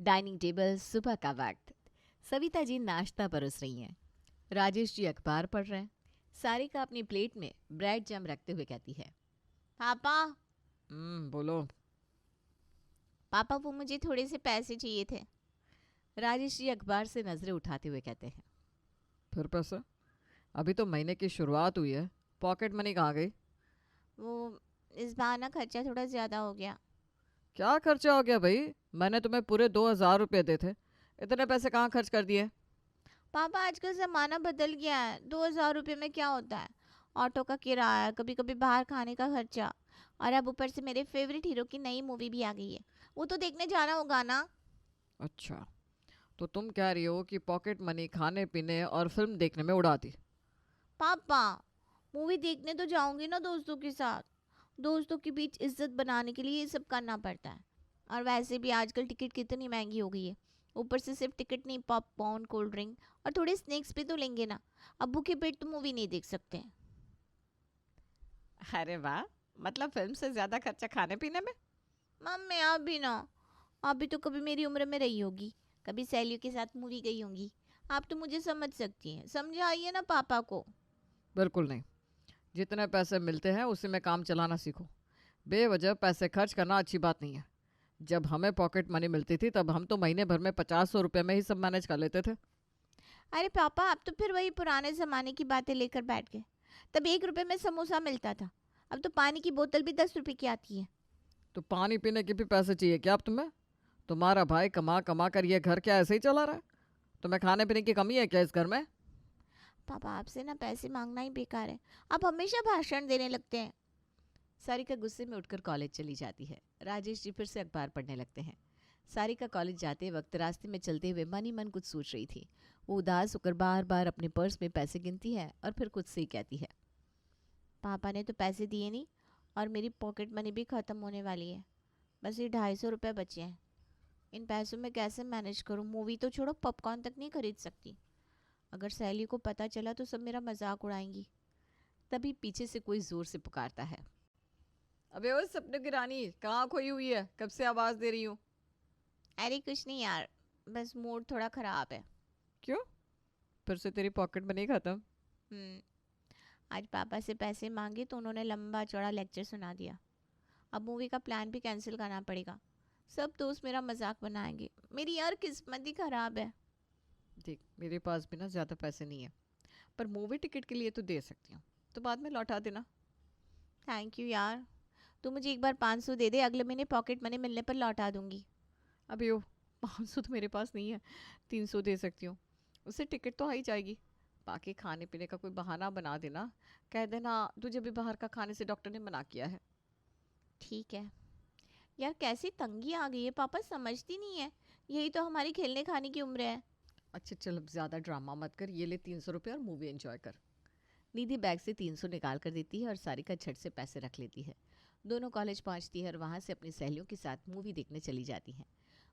Dining table, सुबह का वक्त। सविता जी नाश्ता परोस रही हैं। राजेश जी अखबार पढ़ रहे हैं। सारिका अपनी प्लेट में ब्रेड जैम रखते हुए कहती है, पापा बोलो। पापा वो मुझे थोड़े से पैसे चाहिए थे। राजेश जी अखबार से नजरें उठाते हुए कहते हैं, फिर पैसा? अभी तो महीने की शुरुआत हुई है, पॉकेट मनी कहाँ गई? वो इस बार ना खर्चा थोड़ा ज़्यादा हो गया। क्या खर्चा हो गया भाई? मैंने तुम्हें पूरे 2,000 रुपये दे थे, इतने पैसे कहाँ खर्च कर दिए? पापा आजकल ज़माना बदल गया है, 2,000 रुपये में क्या होता है। ऑटो का किराया, कभी कभी बाहर खाने का खर्चा, और अब ऊपर से मेरे फेवरेट हीरो की नई मूवी भी आ गई है, वो तो देखने जाना होगा ना। अच्छा, तो तुम कह रही हो कि पॉकेट मनी खाने पीने और फिल्म देखने में उड़ा दी? पापा मूवी देखने तो जाऊंगी ना दोस्तों के साथ। दोस्तों के बीच इज्जत बनाने के लिए ये सब करना पड़ता है। और वैसे भी आजकल टिकट कितनी महंगी हो गई है। ऊपर से सिर्फ टिकट नहीं, पॉपकॉर्न, कोल्ड ड्रिंक और थोड़े स्नैक्स भी तो लेंगे ना। अब भूखे पेट तो मूवी नहीं देख सकते हैं। अरे वाह, मतलब फिल्म से ज्यादा खर्चा खाने पीने में। मम्मी आप भी ना, आप भी तो कभी मेरी उम्र में रही होगी, कभी सहेलियों के साथ मूवी गई होंगी। आप तो मुझे समझ सकती हैं, समझाइए ना पापा को। बिल्कुल नहीं। जितने पैसे मिलते हैं उसी में काम चलाना सीखो। बेवजह पैसे खर्च करना अच्छी बात नहीं है। जब हमें पॉकेट मनी मिलती थी तब हम तो महीने भर में 50-100 रुपये में ही सब मैनेज कर लेते थे। अरे पापा आप तो फिर वही पुराने ज़माने की बातें लेकर बैठ गए। तब 1 रुपए में समोसा मिलता था, अब तो पानी की बोतल भी 10 रुपए की आती है। तो पानी पीने के भी पैसे चाहिए क्या अब तुम्हें? तुम्हारा भाई कमा कमा कर ये घर क्या ऐसे ही चला रहा है? तुम्हें खाने पीने की कमी है क्या इस घर में? पापा आपसे ना पैसे मांगना ही बेकार है, आप हमेशा भाषण देने लगते हैं। सारिका गुस्से में उठकर कॉलेज चली जाती है। राजेश जी फिर से अखबार पढ़ने लगते हैं। सारिका कॉलेज जाते वक्त रास्ते में चलते हुए मन ही मन कुछ सोच रही थी। वो उदास होकर बार बार अपने पर्स में पैसे गिनती है और फिर खुद से ही कहती है, पापा ने तो पैसे दिए नहीं, और मेरी पॉकेट मनी भी ख़त्म होने वाली है। बस ये 250 रुपये बचे हैं। इन पैसों में कैसे मैनेज करूँ? मूवी तो छोड़ो, पॉपकॉर्न तक नहीं खरीद सकती। अगर सहेली को पता चला तो सब मेरा मजाक उड़ाएंगी। तभी पीछे से कोई जोर से पुकारता है, अबे ओ सपने की रानी, कहाँ खोई हुई है? कब से आवाज़ दे रही हूँ। अरे कुछ नहीं यार, बस मूड थोड़ा ख़राब है। क्यों? फिर से तेरी पॉकेट मनी खत्म? हम्म, आज पापा से पैसे मांगे तो उन्होंने लंबा चौड़ा लेक्चर सुना दिया। अब मूवी का प्लान भी कैंसिल करना पड़ेगा। सब दोस्त मेरा मजाक बनाएंगे। मेरी यार किस्मत ही ख़राब है। देख, मेरे पास भी ना ज़्यादा पैसे नहीं है, पर मूवी टिकट के लिए तो दे सकती हूँ, तो बाद में लौटा देना। थैंक यू यार, तू मुझे एक बार 500 दे दे, अगले महीने पॉकेट मनी मिलने पर लौटा दूंगी। अभी ओ 500 तो मेरे पास नहीं है, 300 दे सकती हूँ। उससे टिकट तो आ ही जाएगी। बाकी खाने पीने का कोई बहाना बना देना। कह देना तुझे भी बाहर का खाने से डॉक्टर ने मना किया है। ठीक है। यार कैसी तंगी आ गई है, पापा समझती नहीं है। यही तो हमारी खेलने खाने की उम्र है। अच्छा चल, अब ज़्यादा ड्रामा मत कर, ये ले 300 रुपये और मूवी एंजॉय कर। निधि बैग से 300 निकाल कर देती है और सारिका झट से पैसे रख लेती है। दोनों कॉलेज पहुंचती है और वहां से अपनी सहेलियों के साथ मूवी देखने चली जाती हैं।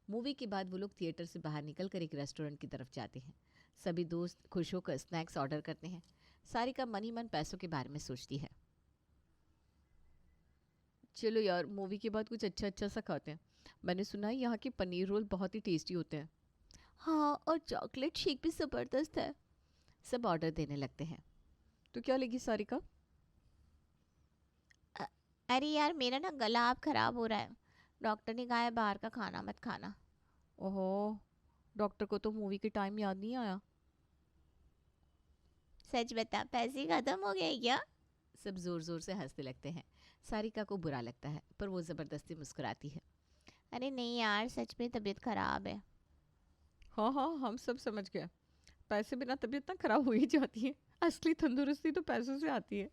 मूवी के बाद वो लोग थिएटर से बाहर निकलकर एक रेस्टोरेंट की तरफ जाते हैं। सभी दोस्त खुश होकर स्नैक्स ऑर्डर करते हैं। सारिका मन ही मन पैसों के बारे में सोचती है। चलो यार, मूवी के बाद कुछ अच्छा अच्छा सा खाते हैं। मैंने सुना है यहाँ के पनीर रोल बहुत ही टेस्टी होते हैं। हाँ, और चॉकलेट शेक भी ज़बरदस्त है। सब ऑर्डर देने लगते हैं। तो क्या लेगी सारिका? अ- अरे यार मेरा ना गला अब ख़राब हो रहा है। डॉक्टर ने कहा है बाहर का खाना मत खाना। ओहो, डॉक्टर को तो मूवी के टाइम याद नहीं आया। सच बता, पैसे ख़त्म हो गए क्या? सब जोर जोर से हंसने लगते हैं। सारिका को बुरा लगता है पर वो ज़बरदस्ती मुस्कुराती है। अरे नहीं यार, सच में तबीयत ख़राब है। हाँ हाँ, हम सब समझ गए। पैसे बिना तबीयत ना खराब हो ही जाती है। असली तंदुरुस्ती तो पैसों से आती है।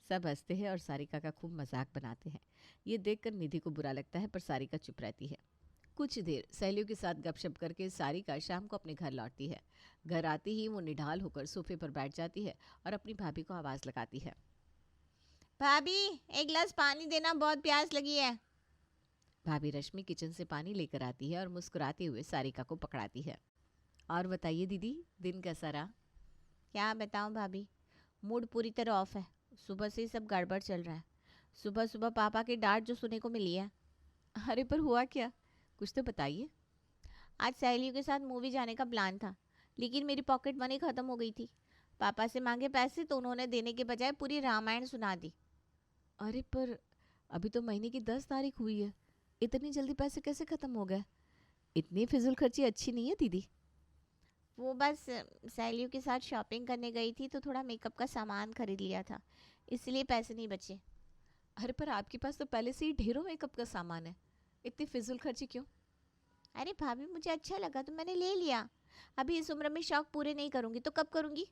सब हंसते हैं और सारिका का खूब मजाक बनाते हैं। ये देखकर निधि को बुरा लगता है पर सारिका चुप रहती है। कुछ देर सहेलियों के साथ गपशप करके सारिका शाम को अपने घर लौटती है। घर आते ही वो निढाल होकर सोफे पर बैठ जाती है और अपनी भाभी को आवाज़ लगाती है, भाभी एक गिलास पानी देना, बहुत प्यास लगी है। भाभी रश्मि किचन से पानी लेकर आती है और मुस्कुराते हुए सारिका को पकड़ाती है। और बताइए दीदी, दिन कैसा रहा? क्या बताऊं भाभी, मूड पूरी तरह ऑफ है। सुबह से ही सब गड़बड़ चल रहा है। सुबह सुबह पापा की डांट जो सुनने को मिली है। अरे पर हुआ क्या, कुछ तो बताइए। आज सहेलियों के साथ मूवी जाने का प्लान था, लेकिन मेरी पॉकेट मनी ख़त्म हो गई थी। पापा से मांगे पैसे तो उन्होंने देने के बजाय पूरी रामायण सुना दी। अरे पर अभी तो महीने की 10 तारीख हुई है, इतनी जल्दी पैसे कैसे ख़त्म हो गए? इतनी फिजूल खर्ची अच्छी नहीं है दीदी। वो बस सहेलियों के साथ शॉपिंग करने गई थी तो थोड़ा मेकअप का सामान खरीद लिया था, इसलिए पैसे नहीं बचे। अरे पर आपके पास तो पहले से ही ढेरों मेकअप का सामान है, इतनी फिजूल खर्ची क्यों? अरे भाभी, मुझे अच्छा लगा तो मैंने ले लिया। अभी इस उम्र में शौक पूरे नहीं करूँगी तो कब करूँगी?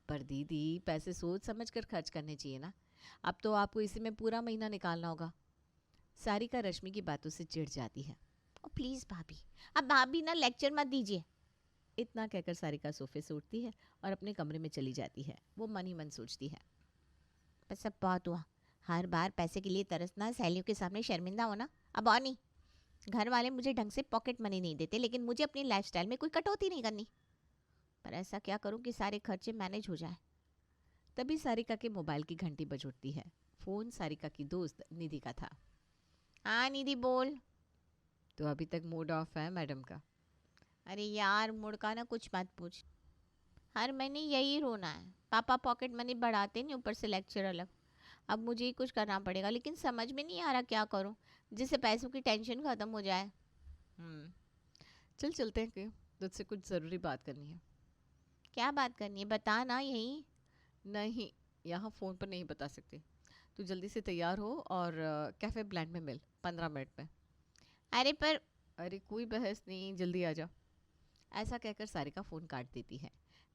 पर दीदी पैसे सोच समझ कर खर्च करने चाहिए ना। अब तो आपको इसी में पूरा महीना निकालना होगा। सारिका रश्मि की बातों से चिढ़ जाती है। ओ प्लीज़ भाभी, अब भाभी ना लेक्चर मत दीजिए। इतना कहकर सारिका सोफे से उठती है और अपने कमरे में चली जाती है। वो मन ही मन सोचती है, बस अब बहुत हुआ। हर बार पैसे के लिए तरसना, सहेलियों के सामने शर्मिंदा होना, अब और नहीं। घर वाले मुझे ढंग से पॉकेट मनी नहीं देते, लेकिन मुझे अपनी लाइफस्टाइल में कोई कटौती नहीं करनी। पर ऐसा क्या करूं कि सारे खर्चे मैनेज हो जाए। तभी सारिका के मोबाइल की घंटी बज उठती है। फोन सारिका की दोस्त निधि का था। हाँ निधि बोल। तो अभी तक मूड ऑफ है मैडम का। अरे यार, मुड़का ना कुछ मत पूछ। हर महीने यही रोना है। पापा पॉकेट मनी बढ़ाते नहीं, ऊपर से लेक्चर अलग। अब मुझे ही कुछ करना पड़ेगा, लेकिन समझ में नहीं आ रहा क्या करूं जिससे पैसों की टेंशन ख़त्म हो जाए। हम्म चल चलते हैं कि तुझसे कुछ ज़रूरी बात करनी है। क्या बात करनी है, बता ना यहीं। नहीं, यहाँ फ़ोन पर नहीं बता सकते। तू जल्दी से तैयार हो और कैफ़े ब्लैंड में मिल 15 मिनट में। अरे पर अरे कोई बहस नहीं, जल्दी आ जा। ऐसा कहकर सारिका फ़ोन काट देती है।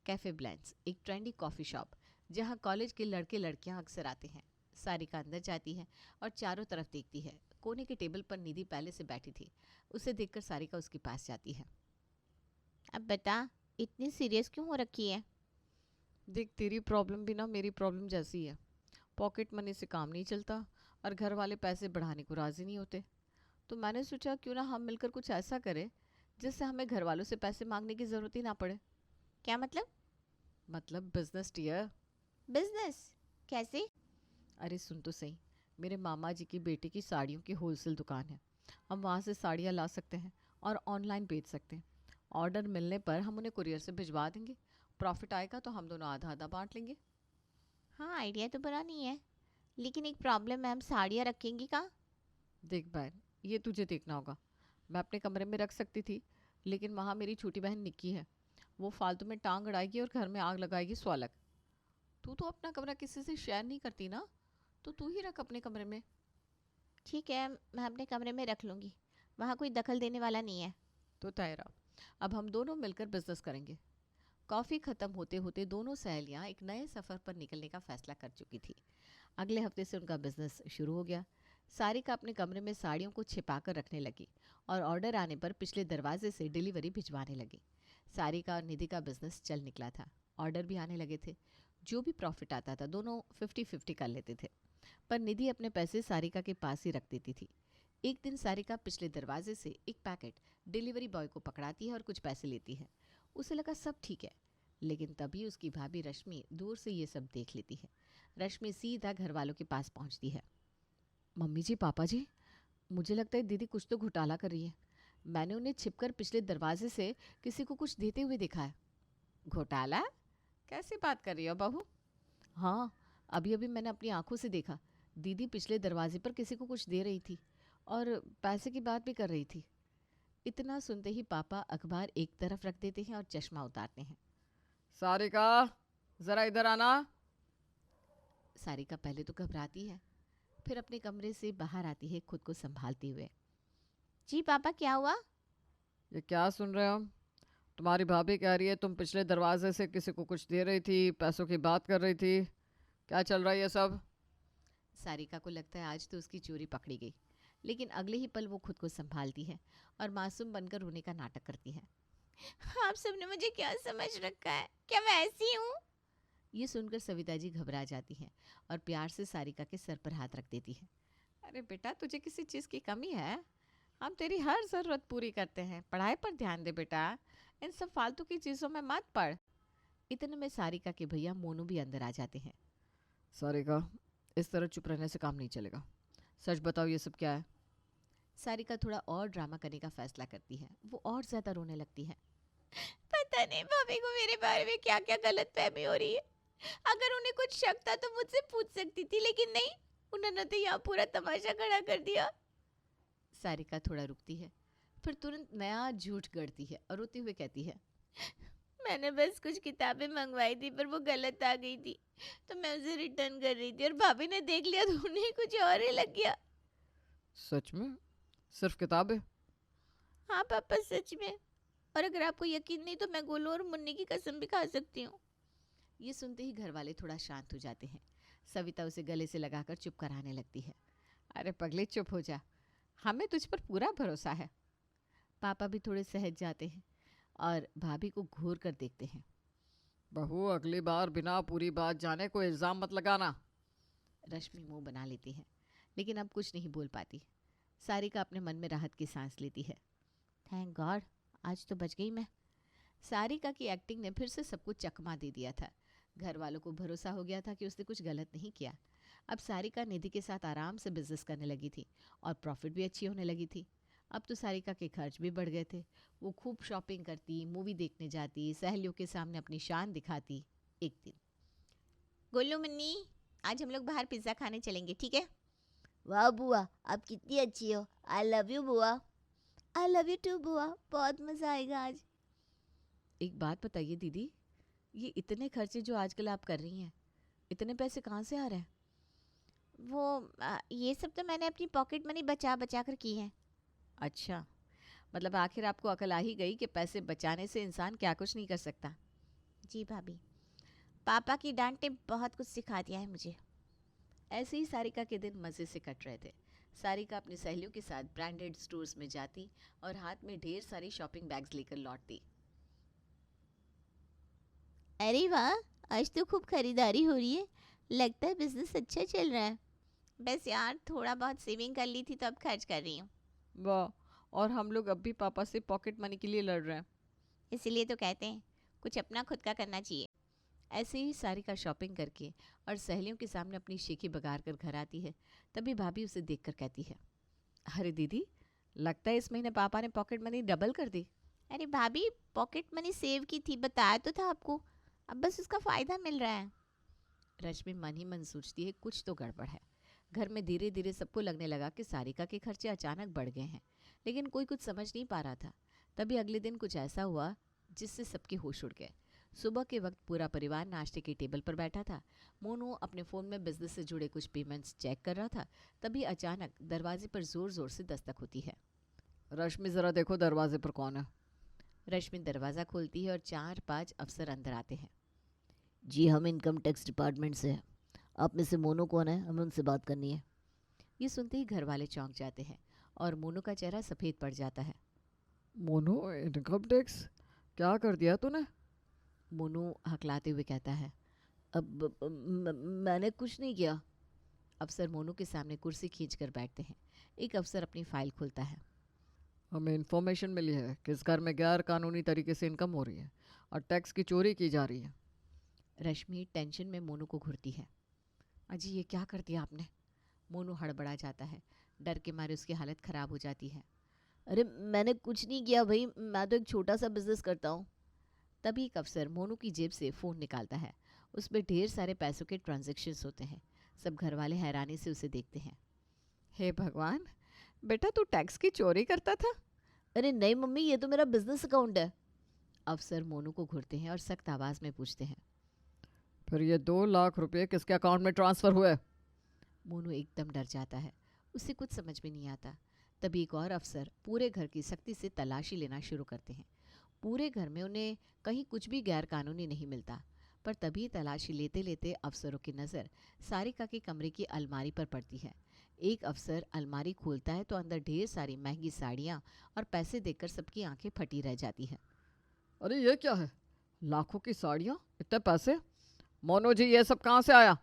कैफ़े ब्लैंड्स एक ट्रेंडी कॉफ़ी शॉप जहाँ कॉलेज के लड़के लड़कियाँ अक्सर आते हैं। सारिका अंदर जाती है और चारों तरफ देखती है। कोने के टेबल पर निधि पहले से बैठी थी। उसे देखकर सारिका उसके पास जाती है। अब बता, इतनी सीरियस क्यों हो रखी है? देख, तेरी प्रॉब्लम भी ना मेरी प्रॉब्लम जैसी है। पॉकेट मनी से काम नहीं चलता और घर वाले पैसे बढ़ाने को राज़ी नहीं होते। तो मैंने सोचा क्यों ना हम मिलकर कुछ ऐसा करें जिससे हमें घर वालों से पैसे मांगने की ज़रूरत ही ना पड़े। क्या मतलब? मतलब बिजनेस डियर। बिजनेस? कैसे? अरे सुन तो सही, मेरे मामा जी की बेटे की साड़ियों की होलसेल दुकान है। हम वहाँ से साड़ियाँ ला सकते हैं और ऑनलाइन बेच सकते हैं। ऑर्डर मिलने पर हम उन्हें कुरियर से भिजवा देंगे। प्रॉफिट आएगा तो हम दोनों आधा आधा बांट लेंगे। हाँ, आइडिया तो बुरा नहीं है, लेकिन एक प्रॉब्लम है, हम साड़ियाँ रखेंगी कहाँ? देख बहन, ये तुझे देखना होगा। मैं अपने कमरे में रख सकती थी, लेकिन वहाँ मेरी छोटी बहन निक्की है। वो फालतू में टांग अड़ाएगी और घर में आग लगाएगी सो अलग। तू तो अपना कमरा किसी से शेयर नहीं करती ना, तो तू ही रख अपने कमरे में। ठीक है, मैं अपने कमरे में रख लूँगी, वहाँ कोई दखल देने वाला नहीं है। तो तय रहा, अब हम दोनों मिलकर बिजनेस करेंगे। कॉफ़ी ख़त्म होते होते दोनों सहेलियां एक नए सफ़र पर निकलने का फैसला कर चुकी थी। अगले हफ्ते से उनका बिजनेस शुरू हो गया। सारिका अपने कमरे में साड़ियों को छिपा कर रखने लगी और ऑर्डर आने पर पिछले दरवाजे से डिलीवरी भिजवाने लगी। सारिका और निधि का बिजनेस चल निकला था। ऑर्डर भी आने लगे थे। जो भी प्रॉफिट आता था दोनों 50-50 कर लेते थे। पर निधि अपने पैसे सारिका के पास ही रख देती थी। एक दिन सारिका पिछले दरवाजे से एक पैकेट डिलीवरी बॉय को पकड़ाती है और कुछ पैसे लेती है। उसे लगा सब ठीक है, लेकिन तभी उसकी भाभी रश्मि दूर से ये सब देख लेती है। रश्मि सीधा घर वालों के पास पहुंचती है। मम्मी जी, पापा जी, मुझे लगता है दीदी कुछ तो घोटाला कर रही है। मैंने उन्हें छिपकर पिछले दरवाजे से किसी को कुछ देते हुए देखा है। घोटाला? कैसी बात कर रही हो बहू? हाँ, अभी अभी मैंने अपनी आंखों से देखा। दीदी पिछले दरवाजे पर किसी को कुछ दे रही थी और पैसे की बात भी कर रही थी। इतना सुनते ही पापा अखबार एक तरफ रख देते हैं और चश्मा उतारते हैं। सारिका, ज़रा इधर आना। सारिका पहले तो घबराती है, फिर अपने कमरे से बाहर आती है खुद को संभालते हुए। जी पापा, क्या हुआ? ये क्या सुन रहे हो? तुम्हारी भाभी कह रही है तुम पिछले दरवाजे से किसी को कुछ दे रही थी, पैसों की बात कर रही थी। क्या चल रहा है ये सब? सारिका को लगता है आज तो उसकी चोरी पकड़ी गई, लेकिन अगले ही पल वो खुद को संभालती है और मासूम बनकर रोने का नाटक करती है। आप सबने मुझे क्या समझ रखा है? क्या मैं ऐसी हूँ? ये सुनकर सविता जी घबरा जाती हैं और प्यार से सारिका के सर पर हाथ रख देती है। अरे बेटा, तुझे किसी चीज़ की कमी है? हम तेरी हर ज़रूरत पूरी करते हैं। पढ़ाई पर ध्यान दे बेटा, इन सब फालतू की चीज़ों में मत पड़। इतने में सारिका के भैया मोनू भी अंदर आ जाते हैं। सारिका, इस तरह चुप रहने से काम नहीं चलेगा। सच बताओ, ये सब क्या है? सारिका थोड़ा और ड्रामा करने का फैसला करती है। वो और ज्यादा रोने लगती है। पता नहीं भाभी को मेरे बारे में क्या क्या गलत फहमी हो रही है। अगर उन्हें कुछ शक था तो मुझसे पूछ सकती थी, लेकिन नहीं, उन्होंने तो यहाँ पूरा तमाशा खड़ा कर दिया। सारिका थोड़ा रुकती है, फिर तुरंत नया झूठ गढ़ती है और रोते हुए कहती है, मैंने बस कुछ किताबें मंगवाई थी पर वो गलत आ गई थी, तो मैं उसे रिटर्न कर रही थी और भाभी ने देख लिया तो उन्हें कुछ और ही लग गया। सच में? सिर्फ किताबें? हाँ पापा, सच में। और अगर आपको यकीन नहीं तो मैं गोलू और मुन्नी की कसम भी खा सकती हूँ। ये सुनते ही घर वाले थोड़ा शांत हो जाते हैं। सविता उसे गले से लगाकर चुप कराने लगती है। अरे पगले चुप हो जा, हमें तुझ पर पूरा भरोसा है। पापा भी थोड़े सहज जाते हैं और भाभी को घूर कर देखते हैं। बहू, अगली बार बिना पूरी बात जाने कोई इल्ज़ाम मत लगाना। रश्मि मुंह बना लेती है, लेकिन अब कुछ नहीं बोल पाती। सारिका अपने मन में राहत की सांस लेती है। थैंक गॉड, आज तो बच गई मैं। सारिका की एक्टिंग ने फिर से सबको चकमा दे दिया था। घर वालों को भरोसा हो गया था कि उसने कुछ गलत नहीं किया। अब सारिका निधि के साथ आराम से बिजनेस करने लगी थी और प्रॉफिट भी अच्छी होने लगी थी। अब तो सारिका के खर्च भी बढ़ गए थे। वो खूब शॉपिंग करती, मूवी देखने जाती, सहेलियों के सामने अपनी शान दिखाती। एक दिन, गोलू मुन्नी, आज हम लोग बाहर पिज्ज़ा खाने चलेंगे, ठीक है? वाह बुआ, आप कितनी अच्छी हो। आई लव यू बुआ। आई लव यू टू बुआ, बहुत मज़ा आएगा आज। एक बात बताइए दीदी, ये इतने खर्चे जो आजकल आप कर रही हैं, इतने पैसे कहाँ से आ रहे हैं? ये सब तो मैंने अपनी पॉकेट मनी बचा बचा कर की है। अच्छा, मतलब आखिर आपको अकल आ ही गई कि पैसे बचाने से इंसान क्या कुछ नहीं कर सकता। जी भाभी, पापा की डांट ने बहुत कुछ सिखा दिया है मुझे। ऐसे ही सारिका के दिन मज़े से कट रहे थे। सारिका अपनी सहेलियों के साथ ब्रांडेड स्टोर्स में जाती और हाथ में ढेर सारी शॉपिंग बैग्स लेकर लौटती। अरे वाह, आज तो खूब खरीदारी हो रही है। लगता है बिजनेस अच्छा चल रहा है। बस यार, थोड़ा बहुत सेविंग कर ली थी तो अब खर्च कर रही हूँ। वाह, और हम लोग अब भी पापा से पॉकेट मनी के लिए लड़ रहे हैं। इसीलिए तो कहते हैं कुछ अपना खुद का करना चाहिए। ऐसे ही सारिका शॉपिंग करके और सहेलियों के सामने अपनी शेखी बगार कर घर आती है। तभी भाभी उसे देखकर कहती है, अरे दीदी, लगता है इस महीने पापा ने पॉकेट मनी डबल कर दी। अरे भाभी, पॉकेट मनी सेव की थी, बताया तो था आपको। अब बस उसका फ़ायदा मिल रहा है। रश्मि मन ही मन सोचती है कुछ तो गड़बड़ है। घर में धीरे धीरे सबको लगने लगा कि सारिका के खर्चे अचानक बढ़ गए हैं, लेकिन कोई कुछ समझ नहीं पा रहा था। तभी अगले दिन कुछ ऐसा हुआ जिससे सबके होश उड़ गए। सुबह के वक्त पूरा परिवार नाश्ते के टेबल पर बैठा था। मोनू अपने फ़ोन में बिजनेस से जुड़े कुछ पेमेंट्स चेक कर रहा था। तभी अचानक दरवाजे पर ज़ोर ज़ोर से दस्तक होती है। रश्मि, ज़रा देखो दरवाजे पर कौन है। रश्मि दरवाज़ा खोलती है और 4-5 अफसर अंदर आते हैं। जी, हम इनकम टैक्स डिपार्टमेंट से हैं। आप में से मोनू कौन है? हमें उनसे बात करनी है। ये सुनते ही घर वाले चौंक जाते हैं और मोनू का चेहरा सफ़ेद पड़ जाता है। Monu, income tax? क्या कर दिया तूने? मोनू हकलाते हुए कहता है। अब मैंने कुछ नहीं किया। अफसर मोनू के सामने कुर्सी खींचकर बैठते हैं। एक अफसर अपनी फाइल खोलता है। हमें इन्फॉर्मेशन मिली है कि इस घर में गैर कानूनी तरीके से इनकम हो रही है और टैक्स की चोरी की जा रही है। रश्मि टेंशन में मोनू को घूरती है। अजी, ये क्या कर दिया आपने? मोनू हड़बड़ा जाता है। डर के मारे उसकी हालत ख़राब हो जाती है। अरे मैंने कुछ नहीं किया भाई, मैं तो एक छोटा सा बिजनेस करता हूँ। तभी एक अफसर मोनू की जेब से फ़ोन निकालता है। उसमें ढेर सारे पैसों के ट्रांजैक्शंस होते हैं। सब घर वाले हैरानी से उसे देखते हैं। हे भगवान, बेटा तू टैक्स की चोरी करता था? अरे नहीं मम्मी, ये तो मेरा बिजनेस अकाउंट है। अफसर मोनू को घूरते हैं और सख्त आवाज़ में पूछते हैं। फिर ये 2 लाख रुपए किसके अकाउंट में ट्रांसफ़र हुए? मोनू एकदम डर जाता है। उसे कुछ समझ में नहीं आता। तभी एक और अफसर पूरे घर की सख्ती से तलाशी लेना शुरू करते हैं। पूरे घर में उन्हें कहीं कुछ भी गैर कानूनी नहीं मिलता। पर तभी तलाशी लेते लेते अफसरों की नज़र सारिका के कमरे की अलमारी पर पड़ती है। एक अफसर अलमारी खोलता है तो अंदर ढेर सारी महंगी साड़ियाँ और पैसे देखकर सबकी आंखें फटी रह जाती है। अरे ये क्या है? लाखों की साड़ियाँ, इतने पैसे? मोनू जी, ये सब कहाँ से आया?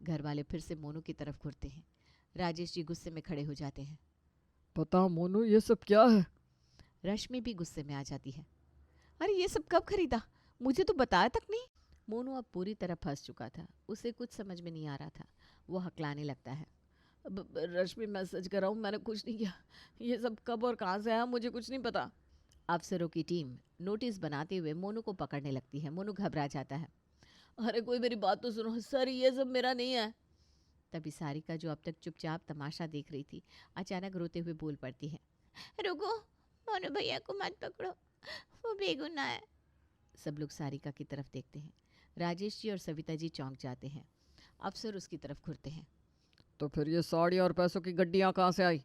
घर वाले फिर से मोनू की तरफ घुरते हैं। राजेश जी गुस्से में खड़े हो जाते हैं। बता मोनू, ये सब क्या है? रश्मि भी गुस्से में आ जाती है। अरे ये सब कब खरीदा? मुझे तो बताया तक नहीं। मोनू अब पूरी तरह फंस चुका था। उसे कुछ समझ में नहीं आ रहा था। वो हकलाने लगता है। रश्मि मैं सच कर रहा हूँ, मैंने कुछ नहीं किया। ये सब कब और कहाँ से आया मुझे कुछ नहीं पता। अफसरों की टीम नोटिस बनाते हुए मोनू को पकड़ने लगती है। मोनू घबरा जाता है। अरे कोई मेरी बात तो सुनो सर, ये सब मेरा नहीं है। तभी सारिका, जो अब तक चुपचाप तमाशा देख रही थी, अचानक रोते हुए बोल पड़ती है। रुको, मोनू भैया को मत पकड़ो, वो बेगुनाह है। सब लोग सारिका की तरफ देखते हैं। राजेश जी और सविता जी चौंक जाते हैं। अफसर उसकी तरफ घुरते हैं। तो फिर ये साड़ी और पैसों की गड्डियाँ कहाँ से आई?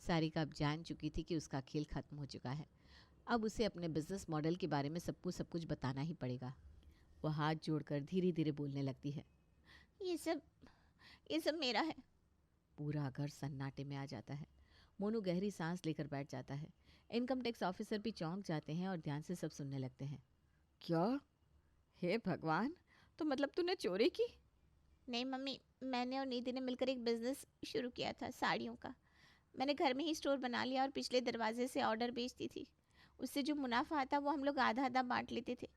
सारिका अब जान चुकी थी कि उसका खेल खत्म हो चुका है। अब उसे अपने बिजनेस मॉडल के बारे में सबको सब कुछ बताना ही पड़ेगा। वो हाथ जोड़कर धीरे धीरे बोलने लगती है। ये सब मेरा है। पूरा घर सन्नाटे में आ जाता है। मोनू गहरी सांस लेकर बैठ जाता है। इनकम टैक्स ऑफिसर भी चौंक जाते हैं और ध्यान से सब सुनने लगते हैं। क्या? हे भगवान, तो मतलब तूने चोरी की? नहीं मम्मी, मैंने और नीति ने मिलकर एक बिजनेस शुरू किया था साड़ियों का। मैंने घर में ही स्टोर बना लिया और पिछले दरवाजे से ऑर्डर बेचती थी। उससे जो मुनाफा आता वो हम लोग आधा आधा बांट लेते थे।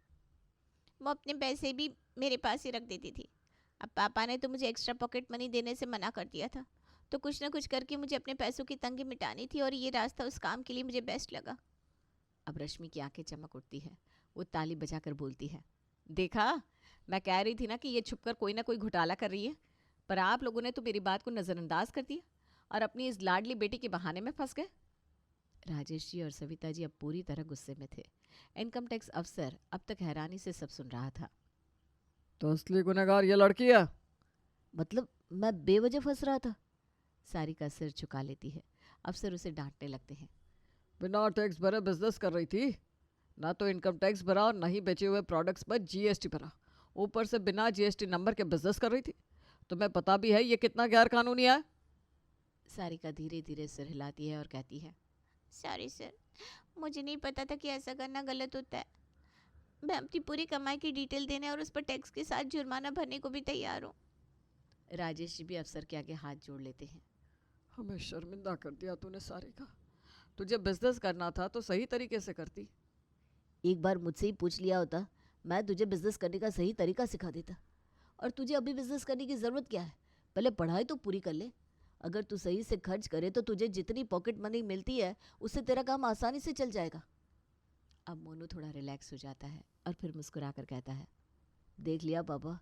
वो अपने पैसे भी मेरे पास ही रख देती थी। अब पापा ने तो मुझे एक्स्ट्रा पॉकेट मनी देने से मना कर दिया था, तो कुछ ना कुछ करके मुझे अपने पैसों की तंगी मिटानी थी और ये रास्ता उस काम के लिए मुझे बेस्ट लगा। अब रश्मि की आंखें चमक उठती है। वो ताली बजाकर बोलती है। देखा, मैं कह रही थी ना कि ये छुपकर कोई ना कोई घोटाला कर रही है, पर आप लोगों ने तो मेरी बात को नज़रअंदाज कर दिया और अपनी इस लाडली बेटी के बहाने में फंस गए। राजेश जी और सविता जी अब पूरी तरह गुस्से में थे। इनकम टैक्स अफसर अब तक हैरानी से सब सुन रहा था। तो असली गुनहगार ये लड़की है? मतलब मैं बेवजह फंस रहा था? सारिका सिर झुका लेती है। अफसर उसे डांटने लगते हैं। बिना टैक्स भरे बिजनेस कर रही थी, ना तो इनकम टैक्स भरा और ना ही बेचे हुए प्रोडक्ट्स पर जीएसटी भरा, ऊपर से बिना जीएसटी नंबर के बिजनेस कर रही थी। तुम्हें पता भी है ये कितना गैर कानूनी है? सारिका धीरे धीरे सिर हिलाती है और कहती है। सॉरी सर, मुझे नहीं पता था कि ऐसा करना गलत होता है। मैं अपनी पूरी कमाई की डिटेल देने और उस पर टैक्स के साथ जुर्माना भरने को भी तैयार हूँ। राजेश जी भी अफसर के आगे हाथ जोड़ लेते हैं। हमें शर्मिंदा कर दिया तूने सारिका। तुझे बिजनेस करना था तो सही तरीके से करती। एक बार मुझसे ही पूछ लिया होता, मैं तुझे बिजनेस करने का सही तरीका सिखा देता। और तुझे अभी बिजनेस करने की ज़रूरत क्या है? पहले पढ़ाई तो पूरी कर ले। अगर तू सही से खर्च करे तो तुझे जितनी पॉकेट मनी मिलती है उससे तेरा काम आसानी से चल जाएगा। अब मोनू थोड़ा रिलैक्स हो जाता है और फिर मुस्कुराकर कहता है। देख लिया पापा,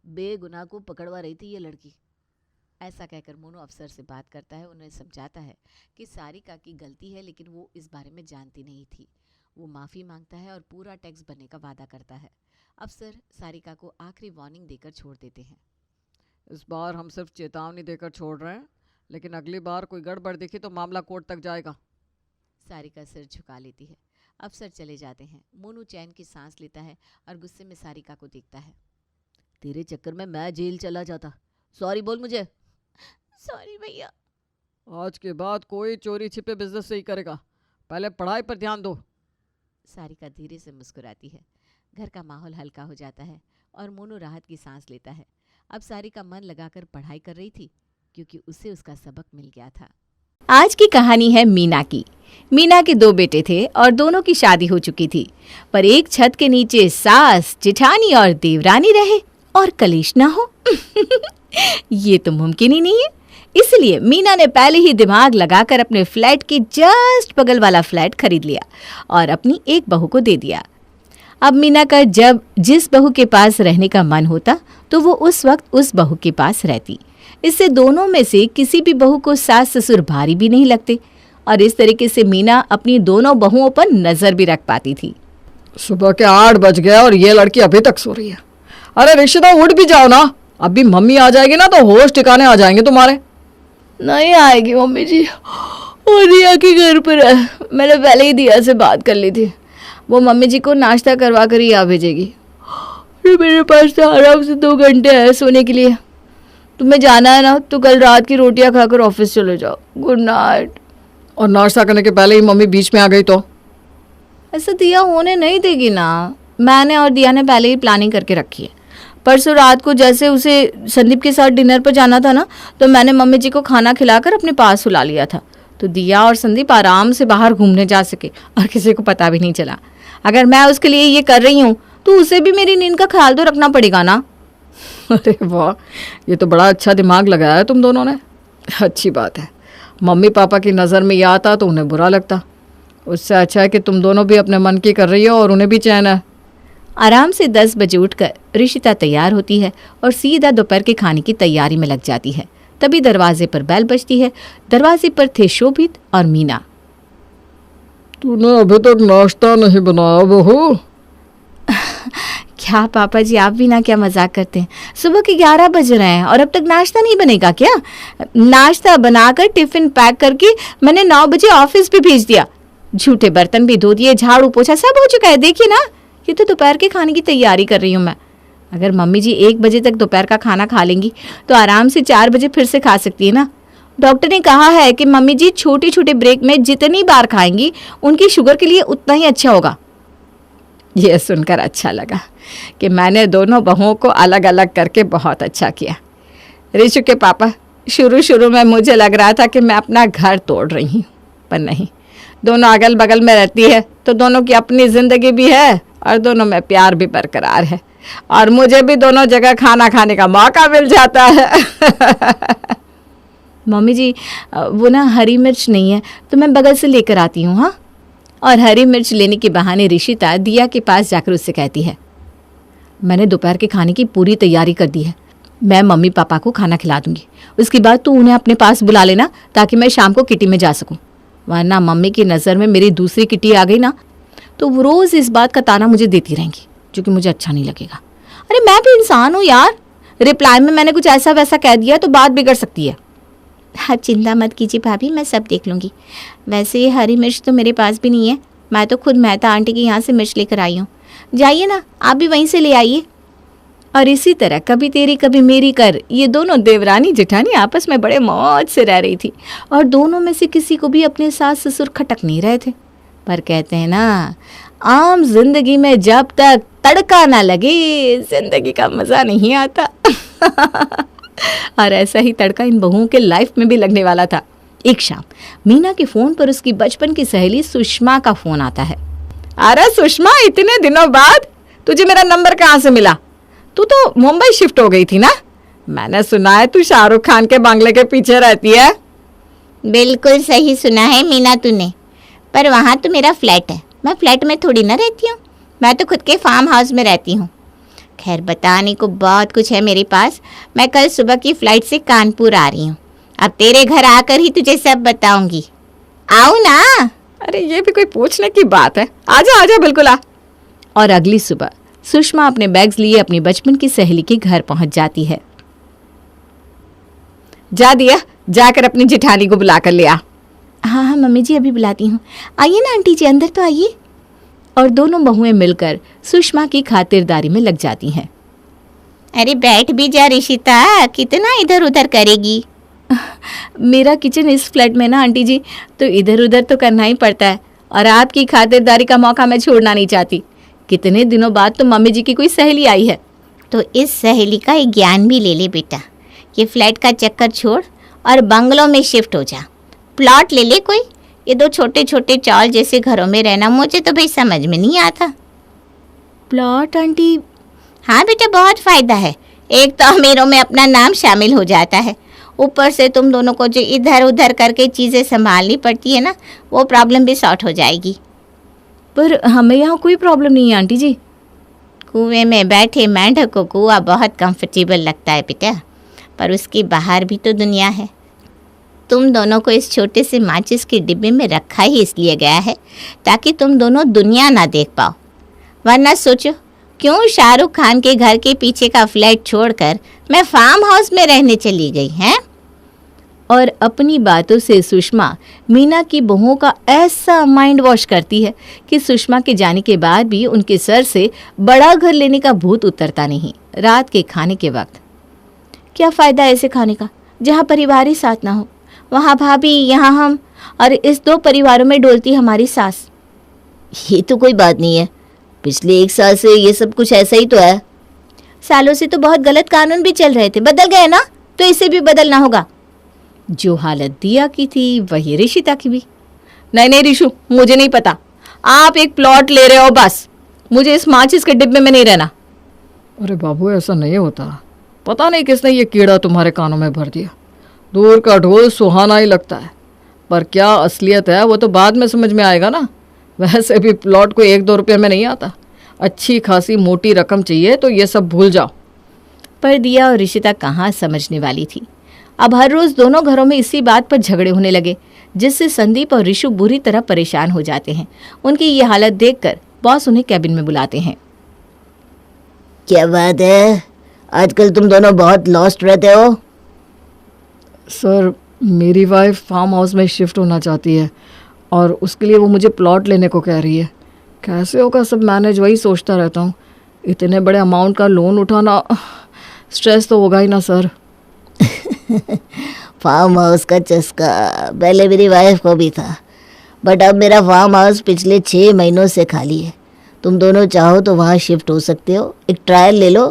बेगुनाह को पकड़वा रही थी ये लड़की। ऐसा कहकर मोनू अफसर से बात करता है। उन्हें समझाता है कि सारिका की गलती है, लेकिन वो इस बारे में जानती नहीं थी। वो माफ़ी मांगता है और पूरा टैक्स भरने का वादा करता है। अफसर सारिका को आखिरी वार्निंग देकर छोड़ देते हैं। इस बार हम सिर्फ चेतावनी देकर छोड़ रहे हैं, लेकिन अगली बार कोई गड़बड़ दिखी तो मामला कोर्ट तक जाएगा। सारिका सिर झुका लेती है। अफसर चले जाते हैं। मोनू चैन की सांस लेता है और गुस्से में सारिका को देखता है। तेरे चक्कर में मैं जेल चला जाता। सॉरी बोल मुझे। सॉरी भैया। आज के बाद कोई चोरी छिपे बिजनेस से ही करेगा। पहले पढ़ाई पर ध्यान दो। सारिका धीरे से मुस्कुराती है। घर का माहौल हल्का हो जाता है और मोनू राहत की सांस लेता है। अब सारिका मन लगाकर पढ़ाई कर रही थी, क्योंकि उसे उसका सबक मिल गया था। आज की कहानी है मीना की। मीना के 2 बेटे थे और दोनों की शादी हो चुकी थी, पर एक छत के नीचे सास, जेठानी और देवरानी रहे और कलेश ना हो। ये तो मुमकिन ही नहीं है। इसलिए मीना ने पहले ही दिमाग लगाकर अपने फ्लैट के जस्ट बगल वाला फ्लैट खरीद लिया और अपनी एक बहू को दे दिया। अब मीना का जब जिस बहू के पास रहने का मन होता तो वो उस वक्त उस बहू के पास रहती। इससे दोनों में से किसी भी बहू को सास ससुर भारी भी नहीं लगते और इस तरीके से मीना अपनी दोनों बहुओं पर नजर भी रख पाती थी। सुबह के 8 बज गए और ये लड़की अभी तक सो रही है। अरे रिश्ता उठ भी जाओ ना, अभी मम्मी आ जाएगी ना तो होश ठिकाने आ जाएंगे तुम्हारे। नहीं आएगी मम्मी जी, वो दिया के घर पर है। मैंने पहले ही दिया से बात कर ली थी, वो मम्मी जी को नाश्ता करवा कर ही आ भेजेगी। मेरे पास तो आराम से 2 घंटे है सोने के लिए। तुम्हें जाना है ना तो कल रात की रोटियां खाकर ऑफिस चले जाओ। Good night. और नाश्ता करने के पहले ही मम्मी बीच में आ गई तो? ऐसा दिया होने नहीं देगी ना। मैंने और दिया ने पहले ही प्लानिंग करके रखी है। परसों रात को जैसे उसे संदीप के साथ डिनर पर जाना था ना, तो मैंने मम्मी जी को खाना खिलाकर अपने पास सुला लिया था, तो दिया और संदीप आराम से बाहर घूमने जा सके और किसी को पता भी नहीं चला। अगर मैं उसके लिए ये कर रही हूँ तो उसे भी मेरी नींद का ख्याल तो रखना पड़ेगा ना। अरे वाह, ये तो बड़ा अच्छा दिमाग लगाया है तुम दोनों ने। अच्छी बात है। मम्मी पापा की नज़र में ये आता तो उन्हें बुरा लगता। उससे अच्छा है कि तुम दोनों भी अपने मन की कर रही हो और उन्हें भी चैन है। आराम से 10 बजे उठकर ऋषिता तैयार होती है और सीधा दोपहर के खाने की तैयारी में लग जाती है। तभी दरवाजे पर बेल बजती है। दरवाजे पर थे शोभित और मीना। तूने अभी तक नाश्ता नहीं बनाया बहू? क्या पापा जी, आप भी ना क्या मजाक करते हैं। सुबह के 11 बज रहे हैं और अब तक नाश्ता नहीं बनेगा क्या? नाश्ता बनाकर टिफिन पैक करके मैंने 9 बजे ऑफिस भी भेज दिया। झूठे बर्तन भी धो दिए, झाड़ू पोछा सब हो चुका है। देखिए ना, ये तो दोपहर के खाने की तैयारी कर रही हूँ मैं। अगर मम्मी जी 1 बजे तक दोपहर का खाना खा लेंगी तो आराम से 4 बजे फिर से खा सकती है ना। डॉक्टर ने कहा है कि मम्मी जी छोटे छोटे ब्रेक में जितनी बार खाएंगी उनकी शुगर के लिए उतना ही अच्छा होगा। यह सुनकर अच्छा लगा कि मैंने दोनों बहुओं को अलग अलग करके बहुत अच्छा किया। ऋषु के पापा, शुरू में मुझे लग रहा था कि मैं अपना घर तोड़ रही हूँ, पर नहीं। दोनों अगल बगल में रहती है तो दोनों की अपनी ज़िंदगी भी है और दोनों में प्यार भी बरकरार है और मुझे भी दोनों जगह खाना खाने का मौका मिल जाता है। मम्मी जी, वो ना हरी मिर्च नहीं है तो मैं बगल से लेकर आती हूँ। हाँ। और हरी मिर्च लेने के बहाने ऋषिता दिया के पास जाकर उससे कहती है, मैंने दोपहर के खाने की पूरी तैयारी कर दी है। मैं मम्मी पापा को खाना खिला दूंगी। उसके बाद तू उन्हें अपने पास बुला लेना ताकि मैं शाम को किटी में जा सकूं। वरना मम्मी की नज़र में मेरी दूसरी किटी आ गई ना तो वो रोज़ इस बात का ताना मुझे देती रहेंगी, जो कि मुझे अच्छा नहीं लगेगा। अरे मैं भी इंसान हूँ यार, रिप्लाई में मैंने कुछ ऐसा वैसा कह दिया तो बात बिगड़ सकती है। हाँ, चिंता मत कीजिए भाभी, मैं सब देख लूँगी। वैसे ये हरी मिर्च तो मेरे पास भी नहीं है, मैं तो खुद मेहता आंटी के यहाँ से मिर्च लेकर आई हूँ। जाइए ना, आप भी वहीं से ले आइए। और इसी तरह कभी तेरी कभी मेरी कर ये दोनों देवरानी जेठानी आपस में बड़े मौज से रह रही थी और दोनों में से किसी को भी अपने सास ससुर खटक नहीं रहे थे। पर कहते हैं ना, आम जिंदगी में जब तक तड़का ना लगे जिंदगी का मज़ा नहीं आता। और ऐसा ही तड़का इन बहुओं के लाइफ में भी लगने वाला था। एक शाम मीना के फ़ोन पर उसकी बचपन की सहेली सुषमा का फ़ोन आता है। अरे सुषमा, इतने दिनों बाद तुझे मेरा नंबर कहाँ से मिला? तू तो मुंबई शिफ्ट हो गई थी ना? मैंने सुना है तू शाहरुख खान के बंगले के पीछे रहती है। बिल्कुल सही सुना है मीना तूने, पर वहाँ तो मेरा फ्लैट है, मैं फ्लैट में थोड़ी ना रहती हूँ, मैं तो खुद के फार्म हाउस में रहती हूँ। खैर, बताने को बहुत कुछ है मेरे पास। मैं कल सुबह की फ़्लाइट से कानपुर आ रही हूँ, अब तेरे घर आकर ही तुझे सब बताऊँगी। आओ ना। अरे ये भी कोई पूछने की बात है, आजा आजा, बिल्कुल आ। और अगली सुबह सुषमा अपने बैग्स लिए अपनी बचपन की सहेली के घर पहुंच जाती है। जा दिया, जाकर अपनी जेठानी को बुला कर ले आ। हाँ हाँ मम्मी जी, अभी बुलाती हूँ। आइए ना आंटी जी, अंदर तो आइए। और दोनों बहुएं मिलकर सुषमा की खातिरदारी में लग जाती हैं। अरे बैठ भी जा ऋषिता, कितना इधर उधर करेगी। मेरा किचन इस फ्लैट में ना आंटी जी, तो इधर उधर तो करना ही पड़ता है और आपकी खातिरदारी का मौका मैं छोड़ना नहीं चाहती। कितने दिनों बाद तो मम्मी जी की कोई सहेली आई है। तो इस सहेली का एक ज्ञान भी ले ले बेटा। ये फ्लैट का चक्कर छोड़ और बंगलों में शिफ्ट हो जा, प्लॉट ले ले कोई। ये दो छोटे छोटे चौल जैसे घरों में रहना मुझे तो भाई समझ में नहीं आता। Plot aunty? हाँ बेटा, बहुत फ़ायदा है। एक तो अमीरों में अपना नाम शामिल हो जाता है, ऊपर से तुम दोनों को जो इधर उधर करके चीज़ें संभालनी पड़ती है ना, वो प्रॉब्लम भी सॉर्ट हो जाएगी। पर हमें यहाँ कोई प्रॉब्लम नहीं है आंटी जी। कुएं में बैठे मेंढक को कुआं बहुत कंफर्टेबल लगता है बेटा, पर उसके बाहर भी तो दुनिया है। तुम दोनों को इस छोटे से माचिस के डिब्बे में रखा ही इसलिए गया है ताकि तुम दोनों दुनिया ना देख पाओ। वरना सोचो, क्यों शाहरुख खान के घर के पीछे का फ्लैट छोड़कर मैं फार्म हाउस में रहने चली गई हैं? और अपनी बातों से सुषमा मीना की बहुओं का ऐसा माइंड वॉश करती है कि सुषमा के जाने के बाद भी उनके सर से बड़ा घर लेने का भूत उतरता नहीं। रात के खाने के वक्त क्या फ़ायदा ऐसे खाने का जहाँ परिवार ही साथ ना हो। वहाँ भाभी, यहाँ हम, और इस 2 परिवारों में डोलती हमारी सास। ये तो कोई बात नहीं है, पिछले 1 साल से ये सब कुछ ऐसा ही तो है। सालों से तो बहुत गलत कानून भी चल रहे थे, बदल गए ना, तो इसे भी बदलना होगा। जो हालत दिया की थी वही ऋषिता की भी। नहीं नहीं ऋषु, मुझे नहीं पता। आप एक प्लॉट ले रहे हो बस, मुझे इस माचिस के डिब्बे में नहीं रहना। अरे बाबू, ऐसा नहीं होता। पता नहीं किसने ये कीड़ा तुम्हारे कानों में भर दिया। दूर का ढोल सुहाना ही लगता है, पर क्या असलियत है वो तो बाद में समझ में आएगा ना। वैसे भी प्लॉट कोई 1-2 रुपये में नहीं आता, अच्छी खासी मोटी रकम चाहिए तो ये सब भूल जाओ। पर दिया और ऋषिता कहाँ समझने वाली थी। अब हर रोज दोनों घरों में इसी बात पर झगड़े होने लगे, जिससे संदीप और ऋषु बुरी तरह परेशान हो जाते हैं। उनकी ये हालत देखकर बॉस उन्हें कैबिन में बुलाते हैं। क्या बात है, आजकल तुम दोनों बहुत लॉस्ट रहते हो। सर, मेरी वाइफ फार्म हाउस में शिफ्ट होना चाहती है और उसके लिए वो मुझे प्लॉट लेने को कह रही है। कैसे होगा सब मैनेज, वही सोचता रहता हूँ। इतने बड़े अमाउंट का लोन उठाना, स्ट्रेस तो होगा ही ना सर। फार्म हाउस का चस्का पहले मेरी वाइफ को भी था, बट अब मेरा फार्म हाउस पिछले 6 महीनों से खाली है। तुम दोनों चाहो तो वहाँ शिफ्ट हो सकते हो, एक ट्रायल ले लो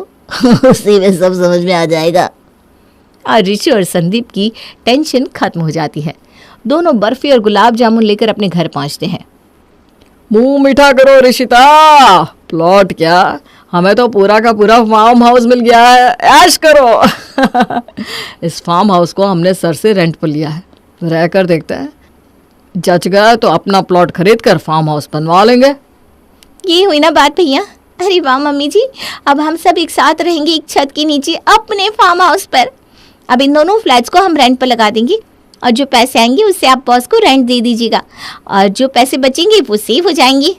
उसी में सब समझ में आ जाएगा। और ऋषि और संदीप की टेंशन खत्म हो जाती है। दोनों बर्फी और गुलाब जामुन लेकर अपने घर पहुंचते हैं। मुंह मीठा करो ऋषिता, प्लॉट क्या, हमें तो पूरा का पूरा फार्म हाउस मिल गया है, ऐश करो। इस फार्म हाउस को हमने सर से रेंट पर लिया है, रहकर देखते हैं, जच गया तो अपना प्लॉट खरीद कर फार्म हाउस बनवा लेंगे। ये हुई ना बात भैया। अरे वाह मम्मी जी, अब हम सब एक साथ रहेंगे एक छत के नीचे अपने फार्म हाउस पर। अब इन दोनों फ्लैट्स को हम रेंट पर लगा देंगे और जो पैसे आएंगे उससे आप बॉस को रेंट दे दीजिएगा और जो पैसे बचेंगे वो सेव हो जाएंगे।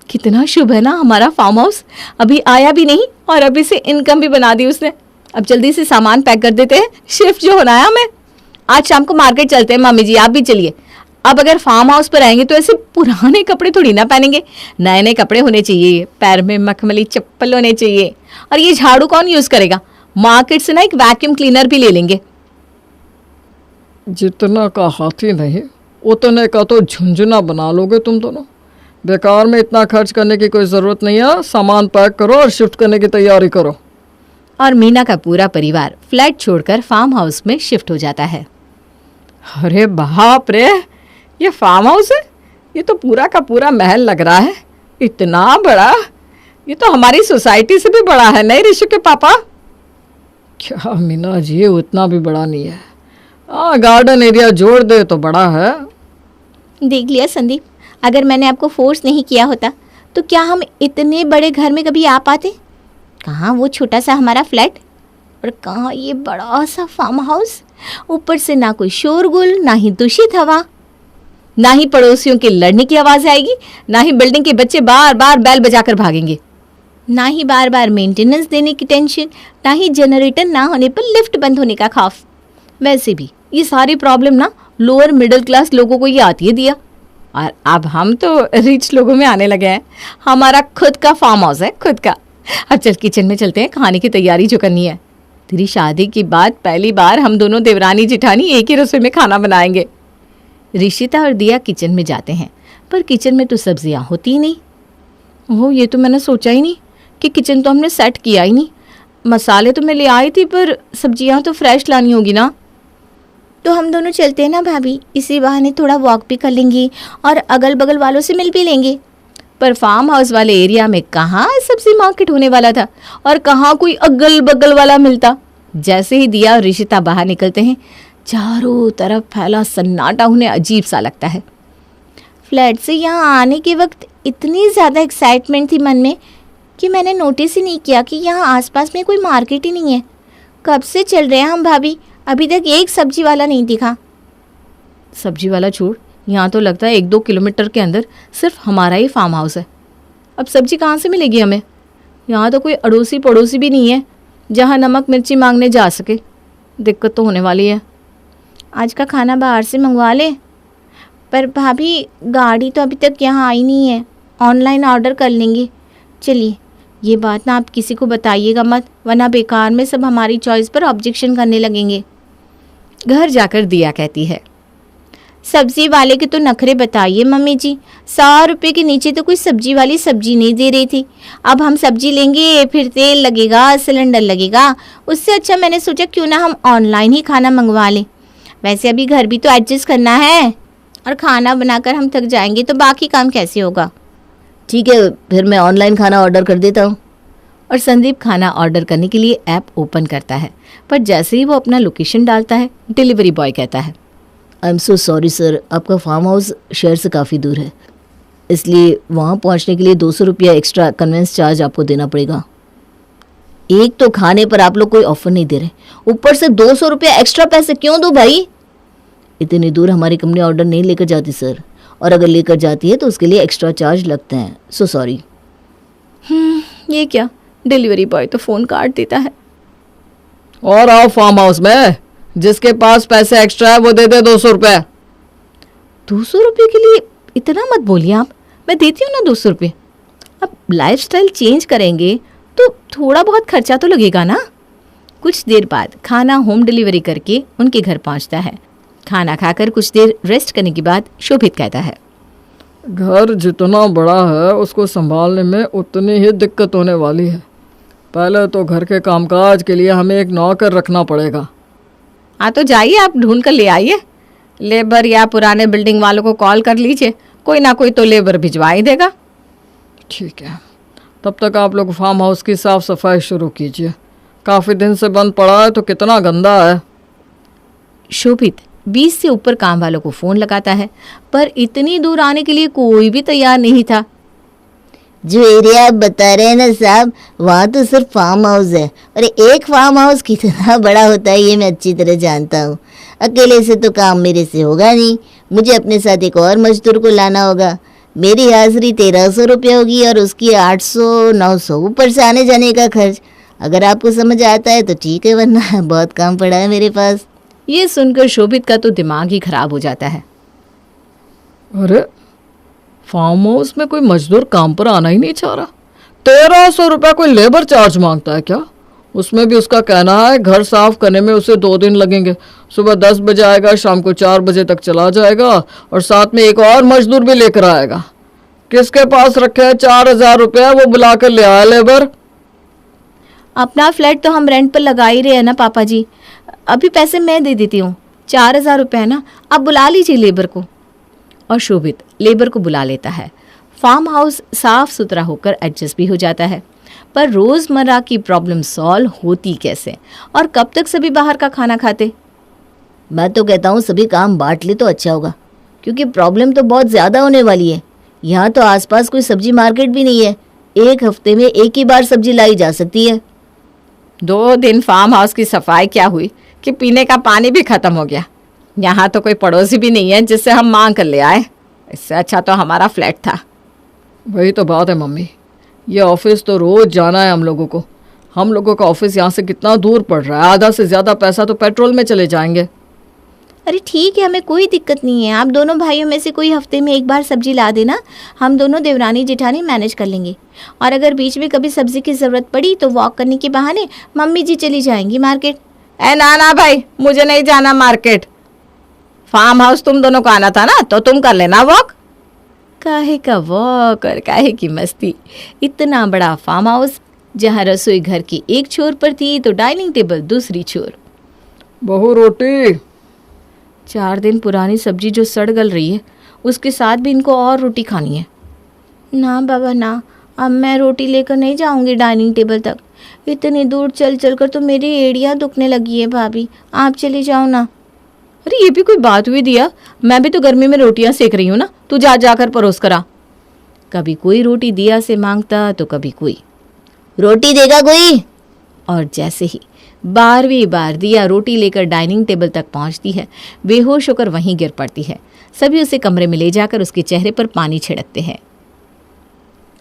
कितना शुभ है ना हमारा फार्म हाउस, अभी आया भी नहीं और अभी से इनकम भी बना दी उसने। अब जल्दी से सामान पैक कर देते हैं, शिफ्ट जो होना है हमें। आज शाम को मार्केट चलते हैं, मम्मी जी आप भी चलिए। अब अगर फार्म हाउस पर आएंगे तो ऐसे पुराने कपड़े थोड़ी ना पहनेंगे, नए नए कपड़े होने चाहिए, पैर में मखमली चप्पल होने चाहिए। और ये झाड़ू कौन यूज करेगा, मार्केट से ना एक वैक्यूम क्लीनर भी ले लेंगे। जितना का हाथी नहीं उतने का तो झुंझुना बना लोगे तुम दोनों। बेकार में इतना खर्च करने की कोई ज़रूरत नहीं है, सामान पैक करो और शिफ्ट करने की तैयारी करो। और मीना का पूरा परिवार फ्लैट छोड़कर फार्म हाउस में शिफ्ट हो जाता है। अरे बाप रे, ये फार्म हाउस है, ये तो पूरा का पूरा महल लग रहा है, इतना बड़ा। ये तो हमारी सोसाइटी से भी बड़ा है, नहीं ऋषि के पापा? क्या मीना जी, उतना भी बड़ा नहीं है। गार्डन एरिया जोड़ दे तो बड़ा है। देख लिया संदीप, अगर मैंने आपको फोर्स नहीं किया होता तो क्या हम इतने बड़े घर में कभी आ पाते? कहाँ वो छोटा सा हमारा फ्लैट और कहाँ ये बड़ा सा फार्म हाउस। ऊपर से ना कोई शोरगुल, ना ही दूषित हवा, ना ही पड़ोसियों के लड़ने की आवाज आएगी, ना ही बिल्डिंग के बच्चे बार बार बैल बजाकर भागेंगे, ना ही बार बार मेंटेनेंस देने की टेंशन, ना ही जनरेटर ना होने पर लिफ्ट बंद होने का खौफ। वैसे भी ये सारी प्रॉब्लम ना लोअर मिडिल क्लास लोगों को ये आती है दिया। और अब हम तो रिच लोगों में आने लगे हैं, हमारा खुद का फार्म हाउस है, खुद का। अब चल किचन में चलते हैं, खाने की तैयारी जो करनी है। तेरी शादी की बाद पहली बार हम दोनों देवरानी जिठानी एक ही रसोई में खाना बनाएंगे। ऋषिता और दिया किचन में जाते हैं, पर किचन में तो सब्जियां होती ही नहीं। ओह, ये तो मैंने सोचा ही नहीं कि किचन तो हमने सेट किया ही नहीं। मसाले तो मैं ले आई थी, पर सब्जियां तो फ्रेश लानी होगी ना। तो हम दोनों चलते हैं ना भाभी, इसी बहाने थोड़ा वॉक भी कर लेंगे और अगल बगल वालों से मिल भी लेंगे। पर फार्म हाउस वाले एरिया में कहाँ सब्जी मार्केट होने वाला था और कहाँ कोई अगल बगल वाला मिलता। जैसे ही दिया और ऋषिता बाहर निकलते हैं, चारों तरफ फैला सन्नाटा उन्हें अजीब सा लगता है। फ्लैट से यहाँ आने के वक्त इतनी ज़्यादा एक्साइटमेंट थी मन में कि मैंने नोटिस ही नहीं किया कि यहाँ आसपास में कोई मार्केट ही नहीं है। कब से चल रहे हैं हम भाभी, अभी तक एक सब्जी वाला नहीं दिखा। सब्जी वाला छोड़, यहाँ तो लगता है 1-2 किलोमीटर के अंदर सिर्फ हमारा ही फार्म हाउस है। अब सब्जी कहाँ से मिलेगी हमें? यहाँ तो कोई अड़ोसी पड़ोसी भी नहीं है जहाँ नमक मिर्ची मांगने जा सके। दिक्कत तो होने वाली है। आज का खाना बाहर से मंगवा ले। पर भाभी गाड़ी तो अभी तक यहाँ आई नहीं है, ऑनलाइन ऑर्डर कर लेंगे। चलिए, ये बात ना आप किसी को बताइएगा मत, वरना बेकार में सब हमारी चॉइस पर ऑब्जेक्शन करने लगेंगे। घर जाकर दिया कहती है, सब्जी वाले के तो नखरे बताइए मम्मी जी, 100 रुपये के नीचे तो कोई सब्जी वाली सब्जी नहीं दे रही थी। अब हम सब्जी लेंगे, फिर तेल लगेगा, सिलेंडर लगेगा। उससे अच्छा मैंने सोचा क्यों ना हम ऑनलाइन ही खाना मंगवा लें। वैसे अभी घर भी तो एडजस्ट करना है और खाना बनाकर हम थक जाएंगे तो बाकी काम कैसे होगा। ठीक है, फिर मैं ऑनलाइन खाना ऑर्डर कर देता हूँ। और संदीप खाना ऑर्डर करने के लिए ऐप ओपन करता है। पर जैसे ही वो अपना लोकेशन डालता है, डिलीवरी बॉय कहता है, I am so sorry sir, आपका फार्म हाउस शहर से काफ़ी दूर है, इसलिए वहाँ पहुँचने के लिए 200 रुपया एक्स्ट्रा कन्वेंस चार्ज आपको देना पड़ेगा। एक तो खाने पर आप लोग कोई ऑफर नहीं दे रहे, ऊपर से 200 रुपया एक्स्ट्रा पैसे क्यों दो भाई? इतनी दूर हमारी कंपनी ऑर्डर नहीं लेकर जाती सर, और अगर लेकर जाती है तो उसके लिए एक्स्ट्रा चार्ज लगते हैं। So sorry. ये क्या, डिलीवरी बॉय तो फ़ोन काट देता है। और आओ फार्म हाउस में, जिसके पास पैसे एक्स्ट्रा है वो दे दे 200 रुपये। 200 रुपये के लिए इतना मत बोलिए आप, मैं देती हूँ ना 200 रुपये। अब लाइफस्टाइल चेंज करेंगे तो थोड़ा बहुत खर्चा तो लगेगा ना। कुछ देर बाद खाना होम डिलीवरी करके उनके घर पहुँचता है। खाना खाकर कुछ देर रेस्ट करने के बाद शोभित कहता है, घर जितना बड़ा है उसको संभालने में उतनी ही दिक्कत होने वाली है। पहले तो घर के कामकाज के लिए हमें एक नौकर रखना पड़ेगा। हाँ तो जाइए, आप ढूंढ कर ले आइए। लेबर या पुराने बिल्डिंग वालों को कॉल कर लीजिए, कोई ना कोई तो लेबर भिजवा ही देगा। ठीक है, तब तक आप लोग फार्म हाउस की साफ़ सफाई शुरू कीजिए। काफ़ी दिन से बंद पड़ा है तो कितना गंदा है। शोभित 20 से ऊपर काम वालों को फ़ोन लगाता है, पर इतनी दूर आने के लिए कोई भी तैयार नहीं था। जो एरिया आप बता रहे हैं ना साहब, वहाँ तो सिर्फ फार्म हाउस है, और एक फार्म हाउस कितना बड़ा होता है ये मैं अच्छी तरह जानता हूँ। अकेले से तो काम मेरे से होगा नहीं, मुझे अपने साथ एक और मजदूर को लाना होगा। मेरी हाजिरी 1300 रुपये होगी और उसकी 800-900 ऊपर से आने जाने का खर्च। अगर आपको समझ आता है तो ठीक है, वरना बहुत काम पड़ा है मेरे पास। ये सुनकर शोभित का तो दिमाग ही खराब हो जाता है। अरे फार्म हाउस में कोई मजदूर काम पर आना ही नहीं चाह रहा। 1300 रुपये कोई लेबर चार्ज मांगता है क्या? उसमें भी उसका कहना है घर साफ करने में उसे 2 दिन लगेंगे। सुबह 10 बजे आएगा, शाम को 4 बजे तक चला जाएगा, और साथ में एक और मजदूर भी लेकर आएगा। किसके पास रखे हैं 4000 रुपये, वो बुला कर ले आया लेबर। अपना फ्लैट तो हम रेंट पर लगा ही रहे हैं ना पापा जी, अभी पैसे मैं दे देती हूँ, 4000 रुपये है ना, आप बुला लीजिए लेबर को। और शोभित लेबर को बुला लेता है। फार्म हाउस साफ सुथरा होकर एडजस्ट भी हो जाता है। पर रोज़मर्रा की प्रॉब्लम सॉल्व होती कैसे, और कब तक सभी बाहर का खाना खाते? मैं तो कहता हूँ सभी काम बांट ले तो अच्छा होगा, क्योंकि प्रॉब्लम तो बहुत ज़्यादा होने वाली है। यहाँ तो आसपास कोई सब्जी मार्केट भी नहीं है, एक हफ्ते में एक ही बार सब्जी लाई जा सकती है। 2 दिन फार्म हाउस की सफाई क्या हुई कि पीने का पानी भी ख़त्म हो गया। यहाँ तो कोई पड़ोसी भी नहीं है जिससे हम मांग कर ले आए। इससे अच्छा तो हमारा फ्लैट था। वही तो बात है मम्मी, ये ऑफिस तो रोज़ जाना है हम लोगों को। हम लोगों का ऑफिस यहाँ से कितना दूर पड़ रहा है, आधा से ज़्यादा पैसा तो पेट्रोल में चले जाएंगे। अरे ठीक है, हमें कोई दिक्कत नहीं है, आप दोनों भाइयों में से कोई हफ्ते में एक बार सब्जी ला देना, हम दोनों देवरानी जेठानी मैनेज कर लेंगे। और अगर बीच में कभी सब्जी की ज़रूरत पड़ी तो वॉक करने के बहाने मम्मी जी चली जाएंगी मार्केट। ना भाई, मुझे नहीं जाना मार्केट। फार्म हाउस तुम दोनों को आना था ना, तो तुम कर लेना वॉक। काहे का वॉक और काहे की मस्ती। इतना बड़ा फार्म हाउस जहाँ रसोई घर की एक छोर पर थी तो डाइनिंग टेबल दूसरी छोर। बहू रोटी। 4 दिन पुरानी सब्जी जो सड़ गल रही है, उसके साथ भी इनको और रोटी खानी है। ना बाबा ना, अब मैं रोटी लेकर नहीं जाऊंगी डाइनिंग टेबल तक। इतनी दूर चल चल कर तो मेरी एड़ियाँ दुखने लगी है भाभी, आप चली जाओ ना। अरे ये भी कोई बात हुई दिया, मैं भी तो गर्मी में रोटियां सेक रही हूँ ना, तू जा जाकर परोस करा। कभी कोई रोटी दिया से मांगता तो कभी कोई। रोटी देगा कोई? और जैसे ही 12वीं बार दिया रोटी लेकर डाइनिंग टेबल तक पहुंचती है, बेहोश होकर वहीं गिर पड़ती है। सभी उसे कमरे में ले जाकर उसके चेहरे पर पानी छिड़कते हैं।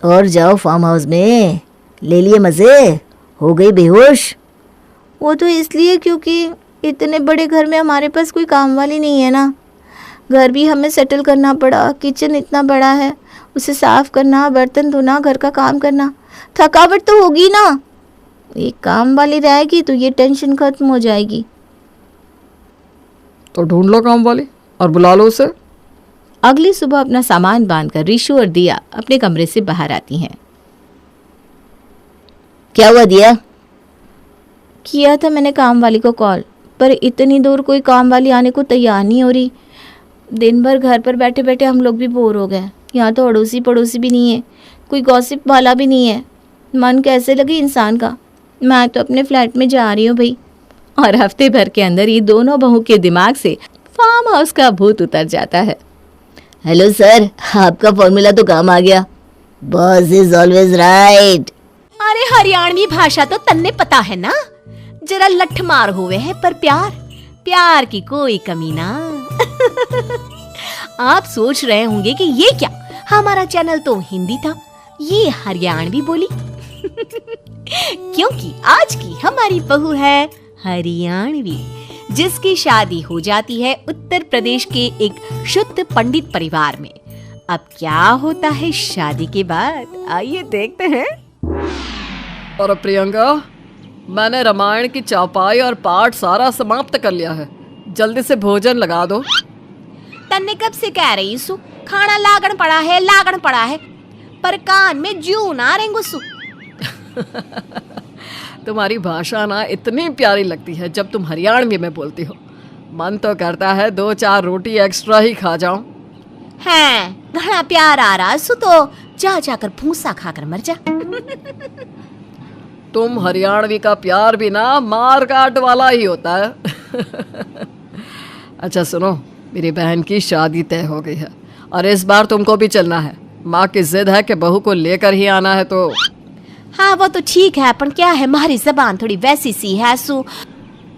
और जाओ फार्म हाउस में, ले लिए मज़े, हो गई बेहोश। वो तो इसलिए क्योंकि इतने बड़े घर में हमारे पास कोई काम वाली नहीं है ना। घर भी हमें सेटल करना पड़ा, किचन इतना बड़ा है, उसे साफ करना, बर्तन धोना, घर का काम करना, थकावट तो होगी ना। एक काम वाली रहेगी तो ये टेंशन खत्म हो जाएगी। तो ढूंढ लो काम वाली और बुला लो उसे। अगली सुबह अपना सामान बांधकर रिशु और दिया अपने कमरे से बाहर आती हैं। क्या हुआ दिया? किया था मैंने काम वाली को कॉल, पर इतनी दूर कोई काम वाली आने को तैयार नहीं हो रही। दिन भर घर पर बैठे बैठे हम लोग भी बोर हो गए। यहाँ तो अड़ोसी पड़ोसी भी नहीं है, कोई गॉसिप वाला भी नहीं है। मन कैसे लगे इंसान का। मैं तो अपने फ्लैट में जा रही हूँ भाई। और हफ्ते भर के अंदर ही दोनों बहू के दिमाग से फार्म हाउस का भूत उतर जाता है। हेलो सर, आपका फॉर्मूला तो काम आ गया। Boss is always right. अरे हरियाणवी भाषा तो तन्ने पता है ना, जरा लठ मार हुए है पर प्यार की कोई कमी ना। आप सोच रहे होंगे कि ये क्या, हमारा चैनल तो हिंदी था, ये हरियाणवी बोली। क्योंकि आज की हमारी बहू है हरियाणवी, जिसकी शादी हो जाती है उत्तर प्रदेश के एक शुद्ध पंडित परिवार में। अब क्या होता है शादी के बाद, आइए देखते हैं। और प्रियंका, मैंने रामायण की चौपाई और पाठ सारा समाप्त कर लिया है, जल्दी से भोजन लगा दो। तन्ने कब से कह रही सु, खाना लागण पड़ा है, पर कान में जू ना रेंगो सु। तुम्हारी भाषा ना इतनी प्यारी लगती है जब तुम हरियाणवी में बोलती हो, मन तो करता है 2-4 रोटी एक्स्ट्रा ही खा जाऊं। हैं, घना प्यार आ रहा सु तो जाकर भूसा खाकर मर जा। तुम हरियाणवी का प्यार भी ना मार काट वाला ही होता है। अच्छा सुनो, मेरी बहन की शादी तय हो गई है और इस बार तुमको भी चलना है। माँ की जिद है कि बहू को लेकर ही आना है। तो हाँ वो तो ठीक है, पर क्या है, हमारी जबान थोड़ी वैसी सी है सु,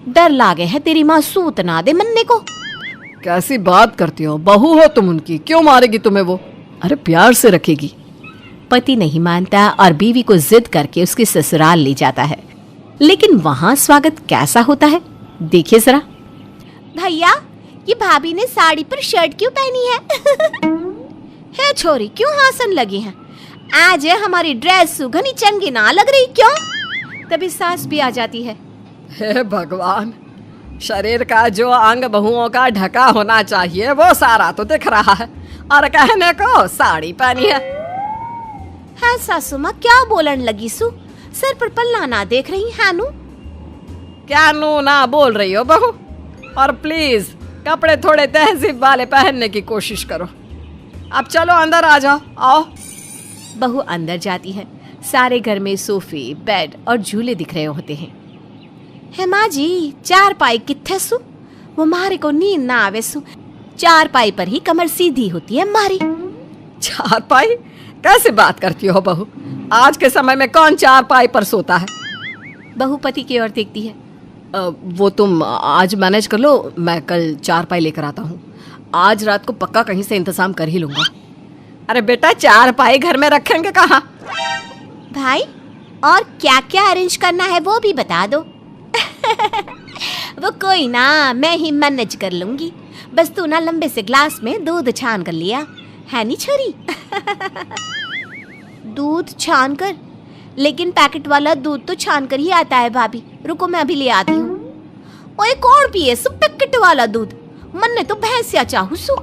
डर लागे है तेरी माँ सूत ना दे मन्ने को। कैसी बात करती हो, बहू हो तुम उनकी, क्यों मारेगी तुम्हें वो? अरे प्यार से रखेगी। पति नहीं मानता और बीवी को जिद करके उसके ससुराल ले जाता है, लेकिन वहाँ स्वागत कैसा होता है देखिए जरा। भैया, ये भाभी ने साड़ी पर शर्ट क्यों पहनी है? है छोरी, क्यों हासन लगी है? आज है हमारी ड्रेस सुघनी चंगी ना लग रही क्यों? तभी सास भी आ जाती है। हे भगवान, शरीर का जो अंग बहुओं का ढका होना चाहिए वो सारा तो दिख रहा है, और कहने को साड़ी पहनी है। सासू माँ क्या बोलन लगी सु, सर पर पल्ला ना देख रही है नू? क्या नू ना बोल रही हो बहू? और प्लीज कपड़े थोड़े तहजीब वाले पहनने की कोशिश करो। अब चलो अंदर आ जाओ, आओ। बहू अंदर जाती है। सारे घर में सोफे, बेड और झूले दिख रहे होते हैं। है माँ जी, 4 पाई कित्थे सु? वो मारे को नींद ना आवे सु, 4 पाई पर ही कमर सीधी होती है मारी। 4 पाई? कैसे बात करती हो बहू? आज के समय में कौन 4 पाई पर सोता है? बहू पति की ओर देखती है। वो तुम आज मैनेज कर लो, मैं कल 4 पाई लेकर आता हूँ। आज रात को पक्का कहीं से इंतजाम कर ही लूंगा। अरे बेटा, 4 पाई घर में रखेंगे कहाँ? भाई, और क्या क्या अरेंज करना है वो भी बता दो। वो कोई ना, मैं ही मैनेज कर लूंगी। बस तू ना लंबे से ग्लास में दूध छान कर लिया है नी छोरी। दूध छान कर? लेकिन पैकेट वाला दूध तो छान कर ही आता है भाभी। रुको मैं अभी ले आती हूँ। ओए कौन पिए सु पैकेट वाला दूध? मन ने तो भैंसिया चाहू सु।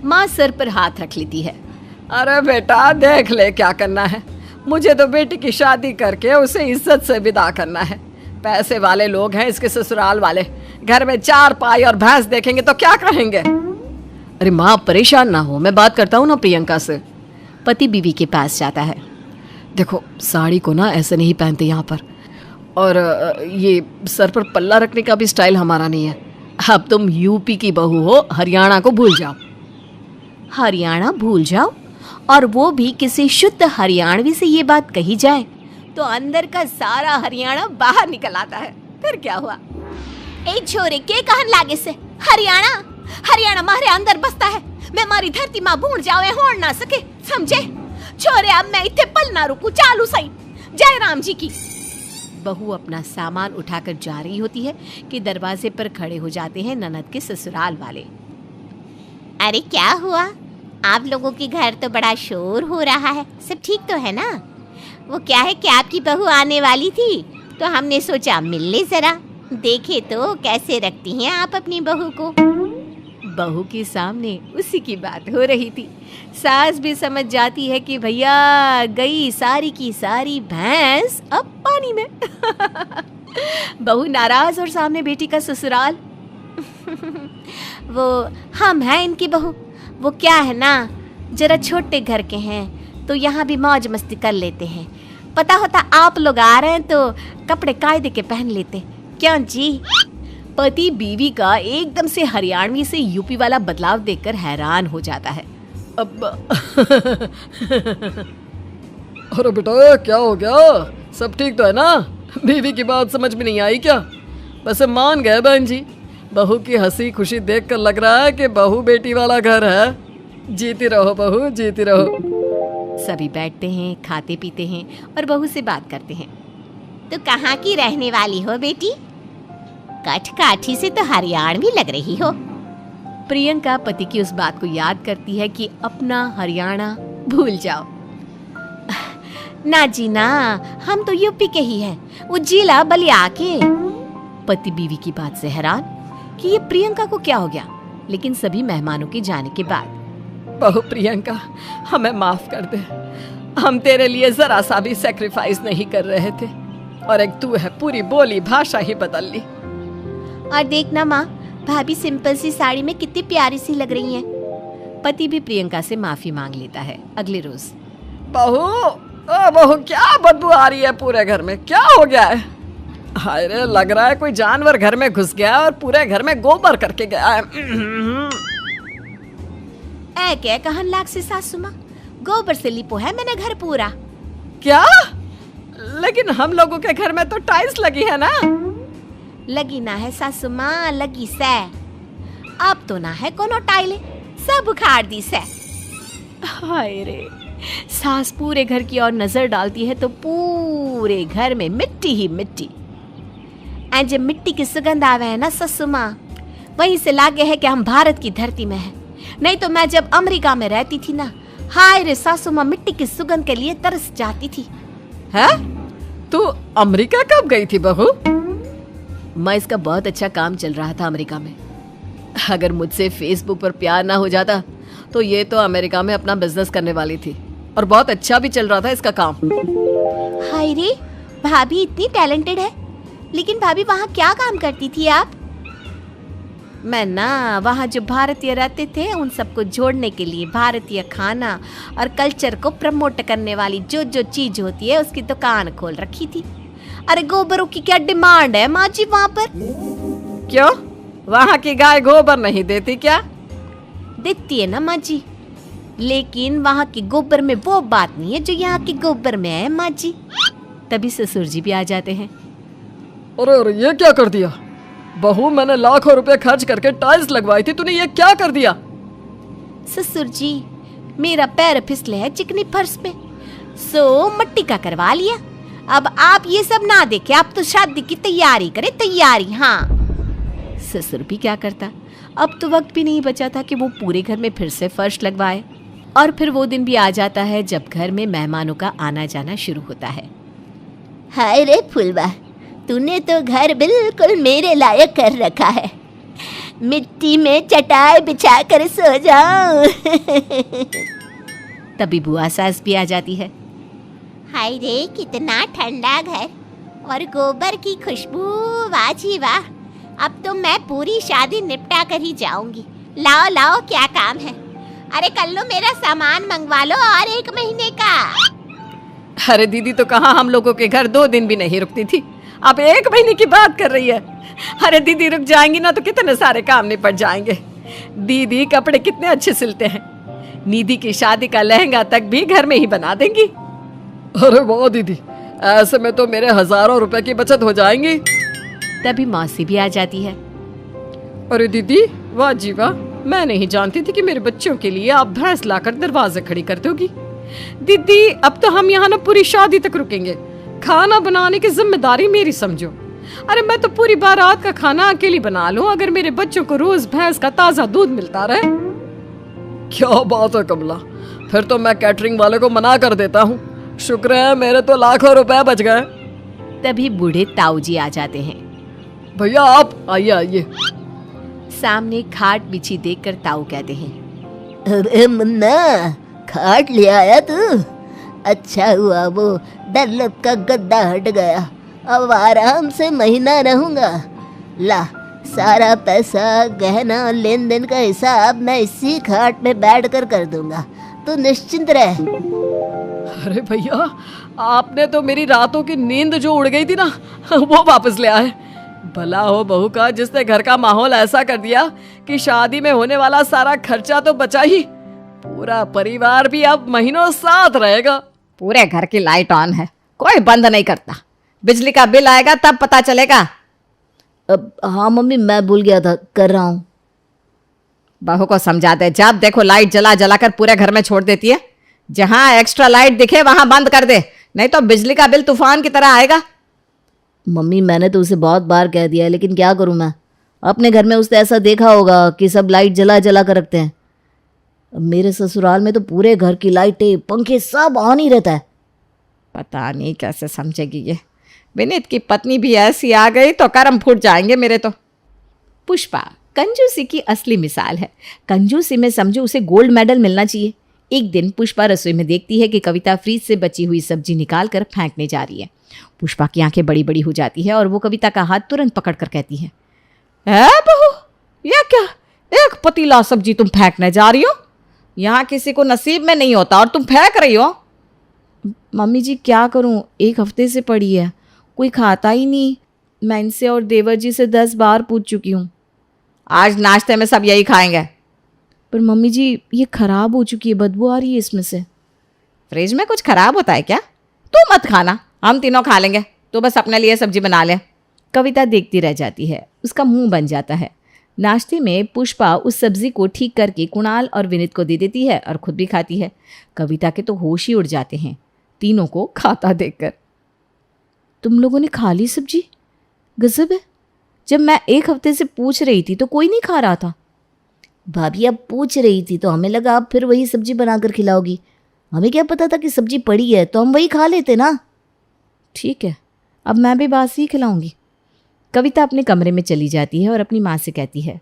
माँ सर पर हाथ रख लेती है। अरे बेटा, देख ले क्या करना है। मुझे तो बेटी की शादी करके उसे इज्जत से विदा करना है। पैसे वाले लोग हैं इसके ससुराल वाले, घर में 4 पाई और भैंस देखेंगे तो क्या कहेंगे? अरे माँ, परेशान ना हो, मैं बात करता हूँ ना प्रियंका से। पति बीवी के पास जाता है। देखो, साड़ी को ना ऐसे नहीं पहनते यहाँ पर, और ये सर पर पल्ला रखने का भी स्टाइल हमारा नहीं है। अब तुम यूपी की बहू हो, हरियाणा को भूल जाओ। हरियाणा भूल जाओ? और वो भी किसी शुद्ध हरियाणवी से ये बात कही जाए तो अंदर का सारा हरियाणा बाहर निकल आता है। फिर क्या हुआ? ए छोरे, के कहन लागे से हरियाणा मारे अंदर बसता है। मैं मारी धरती माँ भूल जावे होड़ ना सके, समझे? छोरे, अब मैं इत्थे पल ना रुकू, चालू सही। जय राम जी की। बहू अपना सामान उठाकर जा रही होती है कि दरवाजे पर खड़े हो जाते हैं ननद के ससुराल वाले। अरे क्या हुआ? आप लोगों के घर तो बड़ा शोर हो रहा है, सब ठीक तो है ना? वो क्या है कि आपकी बहू आने वाली थी तो हमने सोचा मिल ले जरा, देखे तो कैसे रखती हैं आप अपनी बहू को। बहू के सामने उसी की बात हो रही थी। सास भी समझ जाती है कि भैया गई सारी की सारी भैंस अब पानी में। बहू नाराज और सामने बेटी का ससुराल। वो हम हैं इनकी बहू। वो क्या है ना, जरा छोटे घर के हैं तो यहाँ भी मौज मस्ती कर लेते हैं। पता होता आप लोग आ रहे हैं तो कपड़े कायदे के पहन लेते, क्यों जी? पति बीवी का एकदम से हरियाणवी से यूपी वाला बदलाव देखकर हैरान हो जाता है। अब अरे बेटा क्या हो गया, सब ठीक तो है ना? बीवी की बात समझ में नहीं आई क्या? वैसे मान गए बहन जी, बहू की हंसी खुशी देखकर लग रहा है कि बहू बेटी वाला घर है। जीती रहो बहू, जीती रहो। सभी बैठते हैं, खाते पीते हैं और बहू से बात करते हैं। तो कहाँ की रहने वाली हो बेटी? कठकाठी से तो हरियाणवी लग रही हो। प्रियंका पति की उस बात को याद करती है कि अपना हरियाणा भूल जाओ। ना जी ना, हम तो यूपी के ही हैं, वो जिला बलिया के। पति बीवी की बात से हैरान कि ये प्रियंका को क्या हो गया, लेकिन सभी मेहमानों के जाने के बाद, बहू प्रियंका हमें माफ कर दे, हम तेरे लिए जरा सा भी सेक्रीफाइस नहीं कर रहे थे, और एक तू है पूरी बोली भाषा ही बदल ली। और देखना माँ, भाभी सिंपल सी साड़ी में कितनी प्यारी सी लग रही हैं। पति भी प्रियंका से माफी मांग लेता है। अगले रोज, बहू ओ बहू क्या बदबू आ रही है पूरे घर में, क्या हो गया है? हाय रे, लग रहा है कोई जानवर घर में घुस गया और पूरे घर में गोबर करके गया है। ऐ क्या कहन लाग से सासू माँ, गोबर से लिपो है मैंने घर पूरा। क्या? लेकिन हम लोगों के घर में तो टाइल्स लगी है ना? लगी ना है सासू माँ, लगी से। अब तो ना है कोनो टाइले, सब उखाड़ दी से। हाय रे, सास पूरे घर की ओर नजर डालती है तो पूरे घर में मिट्टी ही मिट्टी। एंड जब मिट्टी की सुगंध आवे है ना ससु माँ, वहीं से लागे है कि हम भारत की धरती में हैं। नहीं तो मैं जब अमेरिका में रहती थी ना, हाय रे सासू माँ, मिट्टी की सुगंध के लिए तरस जाती थी। है? तू अमेरिका कब गई थी बहू? मैं इसका बहुत अच्छा काम चल रहा था अमेरिका में। अगर मुझसे फेसबुक पर प्यार ना हो जाता तो ये तो अमेरिका में अपना बिजनेस करने वाली थी, और बहुत अच्छा भी चल रहा था इसका काम। हाय रे, भाभी इतनी टैलेंटेड है। लेकिन भाभी वहाँ क्या काम करती थी आप? मैं ना वहाँ जो भारतीय रहते थे उन सबको जोड़ने के लिए भारतीय खाना और कल्चर को प्रमोट करने वाली जो जो चीज होती है उसकी दुकान खोल रखी थी। अरे गोबरों की क्या डिमांड है माँ जी वहाँ पर? क्यों, वहाँ की गाय गोबर नहीं देती क्या? देती है ना माँ जी, लेकिन वहाँ के गोबर में वो बात नहीं है जो यहाँ के गोबर में है माँ जी। तभी ससुर जी भी आ जाते हैं। अरे अरे, ये क्या कर दिया बहू? मैंने लाखों रुपए खर्च करके टाइल्स लगवाई थी, तूने ये क्या कर दिया? ससुर जी, मेरा पैर फिसले है चिकनी फर्श पे, सो मट्टी का करवा लिया। अब आप ये सब ना देखे, आप तो शादी की तैयारी करें, तैयारी। हाँ, ससुर भी क्या करता, अब तो वक्त भी नहीं बचा था कि वो पूरे घर में फिर से फर्श लगवाए। और फिर वो दिन भी आ जाता है जब घर में मेहमानों का आना जाना शुरू होता है। हाय रे फुलवा, तूने तो घर बिल्कुल मेरे लायक कर रखा है। मिट्टी में चटाई बिछा कर सो जाऊं। तभी बुआ सास भी आ जाती है। हाय रे, कितना ठंडा घर और गोबर की खुशबू, वाह जी वाह। अब तो मैं पूरी शादी निपटा कर ही जाऊंगी। लाओ लाओ, क्या काम है? अरे कर लो, मेरा सामान मंगवा लो और 1 महीने का। अरे दीदी तो कहाँ हम लोगों के घर 2 दिन भी नहीं रुकती थी, अब 1 महीने की बात कर रही है। अरे दीदी रुक जाएंगी ना तो कितने सारे काम निपट जाएंगे। दीदी कपड़े कितने अच्छे सिलते हैं, निधि की शादी का लहंगा तक भी घर में ही बना देंगी। अरे वाह दीदी, ऐसे में तो मेरे हजारों रुपए की बचत हो जाएंगी। तभी मौसी भी आ जाती है। अरे दीदी वाह जी वाह, मैं नहीं जानती थी कि मेरे बच्चों के लिए आप भैंस लाकर दरवाजे खड़ी कर दोगी। दीदी अब तो हम यहाँ ना पूरी शादी तक रुकेंगे, खाना बनाने की जिम्मेदारी मेरी समझो। अरे मैं तो पूरी बारात का खाना अकेली बना लूं अगर मेरे बच्चों को रोज भैंस का ताजा दूध मिलता रहे। क्या बात है कमला, फिर तो मैं कैटरिंग वाले को मना कर देता हूँ। शुक्र है मेरे तो लाखों रुपए बच गए। तभी बूढ़े ताऊ जी आ जाते हैं। भैया आप आइए आइए। सामने खाट बिछी देखकर ताऊ कहते हैं, अरे मुन्ना, खाट ले आया तू? अच्छा हुआ वो डल्लब का गद्दा हट गया, अब आराम से महीना रहूंगा। ला, सारा पैसा गहना लेन देन का हिसाब मैं इसी खाट में बैठ कर दूंगा। तू निश्चिंत रह। अरे भैया, आपने तो मेरी रातों की नींद जो उड़ गई थी ना वो वापस ले आए। भला हो बहू का, जिसने घर का माहौल ऐसा कर दिया कि शादी में होने वाला सारा खर्चा तो बचा ही, पूरा परिवार भी अब महीनों साथ रहेगा। पूरे घर की लाइट ऑन है, कोई बंद नहीं करता। बिजली का बिल आएगा तब पता चलेगा। हाँ मम्मी, मैं भूल गया था, कर रहा हूँ। बहू को समझा दे, जब देखो लाइट जला जला कर पूरे घर में छोड़ देती है। जहां एक्स्ट्रा लाइट दिखे वहां बंद कर दे, नहीं तो बिजली का बिल तूफान की तरह आएगा। मम्मी मैंने तो उसे बहुत बार कह दिया है, लेकिन क्या करूँ मैं। अपने घर में उसने ऐसा देखा होगा कि सब लाइट जला जला कर रखते हैं। मेरे ससुराल में तो पूरे घर की लाइटें पंखे सब ऑन ही रहता है। पता नहीं कैसे समझेगी ये। विनीत की पत्नी भी ऐसी आ गई तो कर्म फूट जाएंगे मेरे तो। पुष्पा कंजूसी की असली मिसाल है। कंजूसी में समझो उसे गोल्ड मेडल मिलना चाहिए। एक दिन पुष्पा रसोई में देखती है कि कविता फ्रीज से बची हुई सब्जी निकाल कर फेंकने जा रही है। पुष्पा की आंखें बड़ी बड़ी हो जाती है और वो कविता का हाथ तुरंत पकड़ कर कहती है, बहू ये क्या, एक पतीला सब्जी तुम फेंकने जा रही हो? यहाँ किसी को नसीब में नहीं होता और तुम फेंक रही हो। मम्मी जी क्या करूं, एक हफ्ते से पड़ी है, कोई खाता ही नहीं। मैं इनसे और देवर जी से 10 बार पूछ चुकी हूँ। आज नाश्ते में सब यही खाएंगे। पर मम्मी जी ये खराब हो चुकी है, बदबू आ रही है इसमें से। फ्रिज में कुछ खराब होता है क्या? तू मत खाना, हम तीनों खा लेंगे, तो बस अपने लिए सब्जी बना ले। कविता देखती रह जाती है, उसका मुंह बन जाता है। नाश्ते में पुष्पा उस सब्जी को ठीक करके कुणाल और विनीत को दे देती है और खुद भी खाती है। कविता के तो होश ही उड़ जाते हैं तीनों को खाता देखकर। तुम लोगों ने खा ली सब्जी? गजब है, जब मैं एक हफ्ते से पूछ रही थी तो कोई नहीं खा रहा था। भाभी अब पूछ रही थी तो हमें लगा आप फिर वही सब्जी बनाकर खिलाओगी। हमें क्या पता था कि सब्जी पड़ी है, तो हम वही खा लेते ना। ठीक है, अब मैं भी बासी ही खिलाऊंगी। कविता अपने कमरे में चली जाती है और अपनी माँ से कहती है,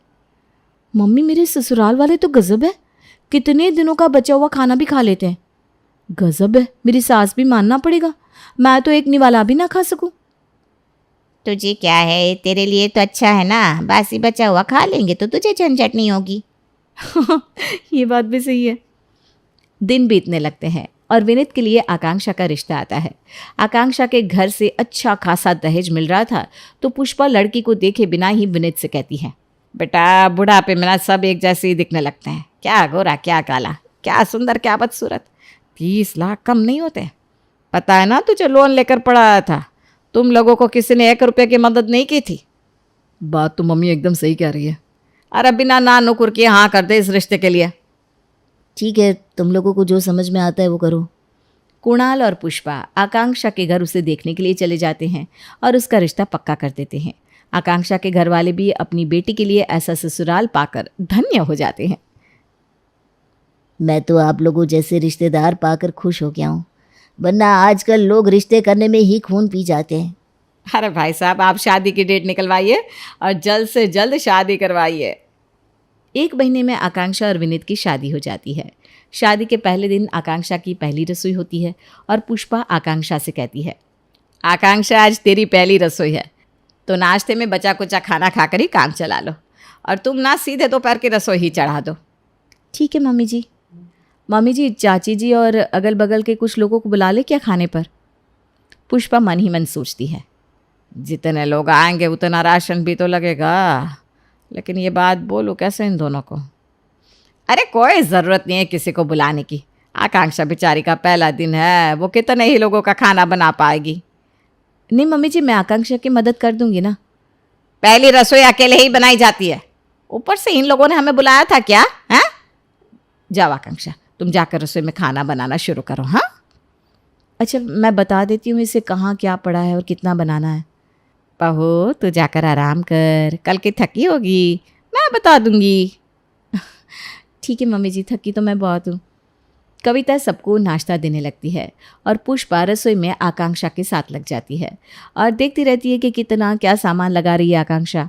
मम्मी मेरे ससुराल वाले तो गजब है, कितने दिनों का बचा हुआ खाना भी खा लेते हैं। गजब है, मेरी सास भी मानना पड़ेगा, मैं तो एक निवाला भी ना खा सकूं। तुझे क्या है, तेरे लिए तो अच्छा है ना, बासी बचा हुआ खा लेंगे तो तुझे झंझट नहीं होगी। ये बात भी सही है। दिन बीतने लगते हैं और विनीत के लिए आकांक्षा का रिश्ता आता है। आकांक्षा के घर से अच्छा खासा दहेज मिल रहा था, तो पुष्पा लड़की को देखे बिना ही विनीत से कहती है, बेटा बुढ़ापे में ना सब एक जैसे ही दिखने लगते हैं, क्या गोरा क्या काला, क्या सुंदर क्या बदसूरत, 30 लाख कम नहीं होते। पता है ना तुझे लोन लेकर पढ़ाया था, तुम लोगों को किसी ने 1 रुपये की मदद नहीं की थी। बात तो मम्मी एकदम सही कह रही है। अरे बिना ना नुकुर किए हाँ कर दे इस रिश्ते के लिए। ठीक है, तुम लोगों को जो समझ में आता है वो करो। कुणाल और पुष्पा आकांक्षा के घर उसे देखने के लिए चले जाते हैं और उसका रिश्ता पक्का कर देते हैं। आकांक्षा के घर वाले भी अपनी बेटी के लिए ऐसा ससुराल पाकर धन्य हो जाते हैं। मैं तो आप लोगों जैसे रिश्तेदार पाकर खुश हो गया हूँ, वरना आजकल लोग रिश्ते करने में ही खून पी जाते हैं। अरे भाई साहब, आप शादी की डेट निकलवाइए और जल्द से जल्द शादी करवाइए। 1 महीने में आकांक्षा और विनीत की शादी हो जाती है। शादी के पहले दिन आकांक्षा की पहली रसोई होती है और पुष्पा आकांक्षा से कहती है, आकांक्षा आज तेरी पहली रसोई है, तो नाश्ते में बचा कुचा खाना खाकर ही काम चला लो, और तुम ना सीधे दोपहर की रसोई ही चढ़ा दो। ठीक है मम्मी जी। मम्मी जी चाची जी और अगल बगल के कुछ लोगों को बुला ले क्या खाने पर? पुष्पा मन ही मन सोचती है, जितने लोग आएंगे उतना राशन भी तो लगेगा, लेकिन ये बात बोलूँ कैसे इन दोनों को? अरे कोई ज़रूरत नहीं है किसी को बुलाने की, आकांक्षा बेचारी का पहला दिन है, वो कितने ही लोगों का खाना बना पाएगी। नहीं मम्मी जी, मैं आकांक्षा की मदद कर दूंगी ना। पहली रसोई अकेले ही बनाई जाती है, ऊपर से इन लोगों ने हमें बुलाया था क्या? हैं? जाओ आकांक्षा, तुम जाकर रसोई में खाना बनाना शुरू करो। हाँ अच्छा, मैं बता देती हूँ इसे कहाँ क्या पड़ा है और कितना बनाना है। बहू तू जाकर आराम कर, कल की थकी होगी, मैं बता दूंगी। ठीक है मम्मी जी, थकी तो मैं बहुत हूँ। कविता सबको नाश्ता देने लगती है और पुष्पा रसोई में आकांक्षा के साथ लग जाती है और देखती रहती है कि कितना क्या सामान लगा रही है आकांक्षा।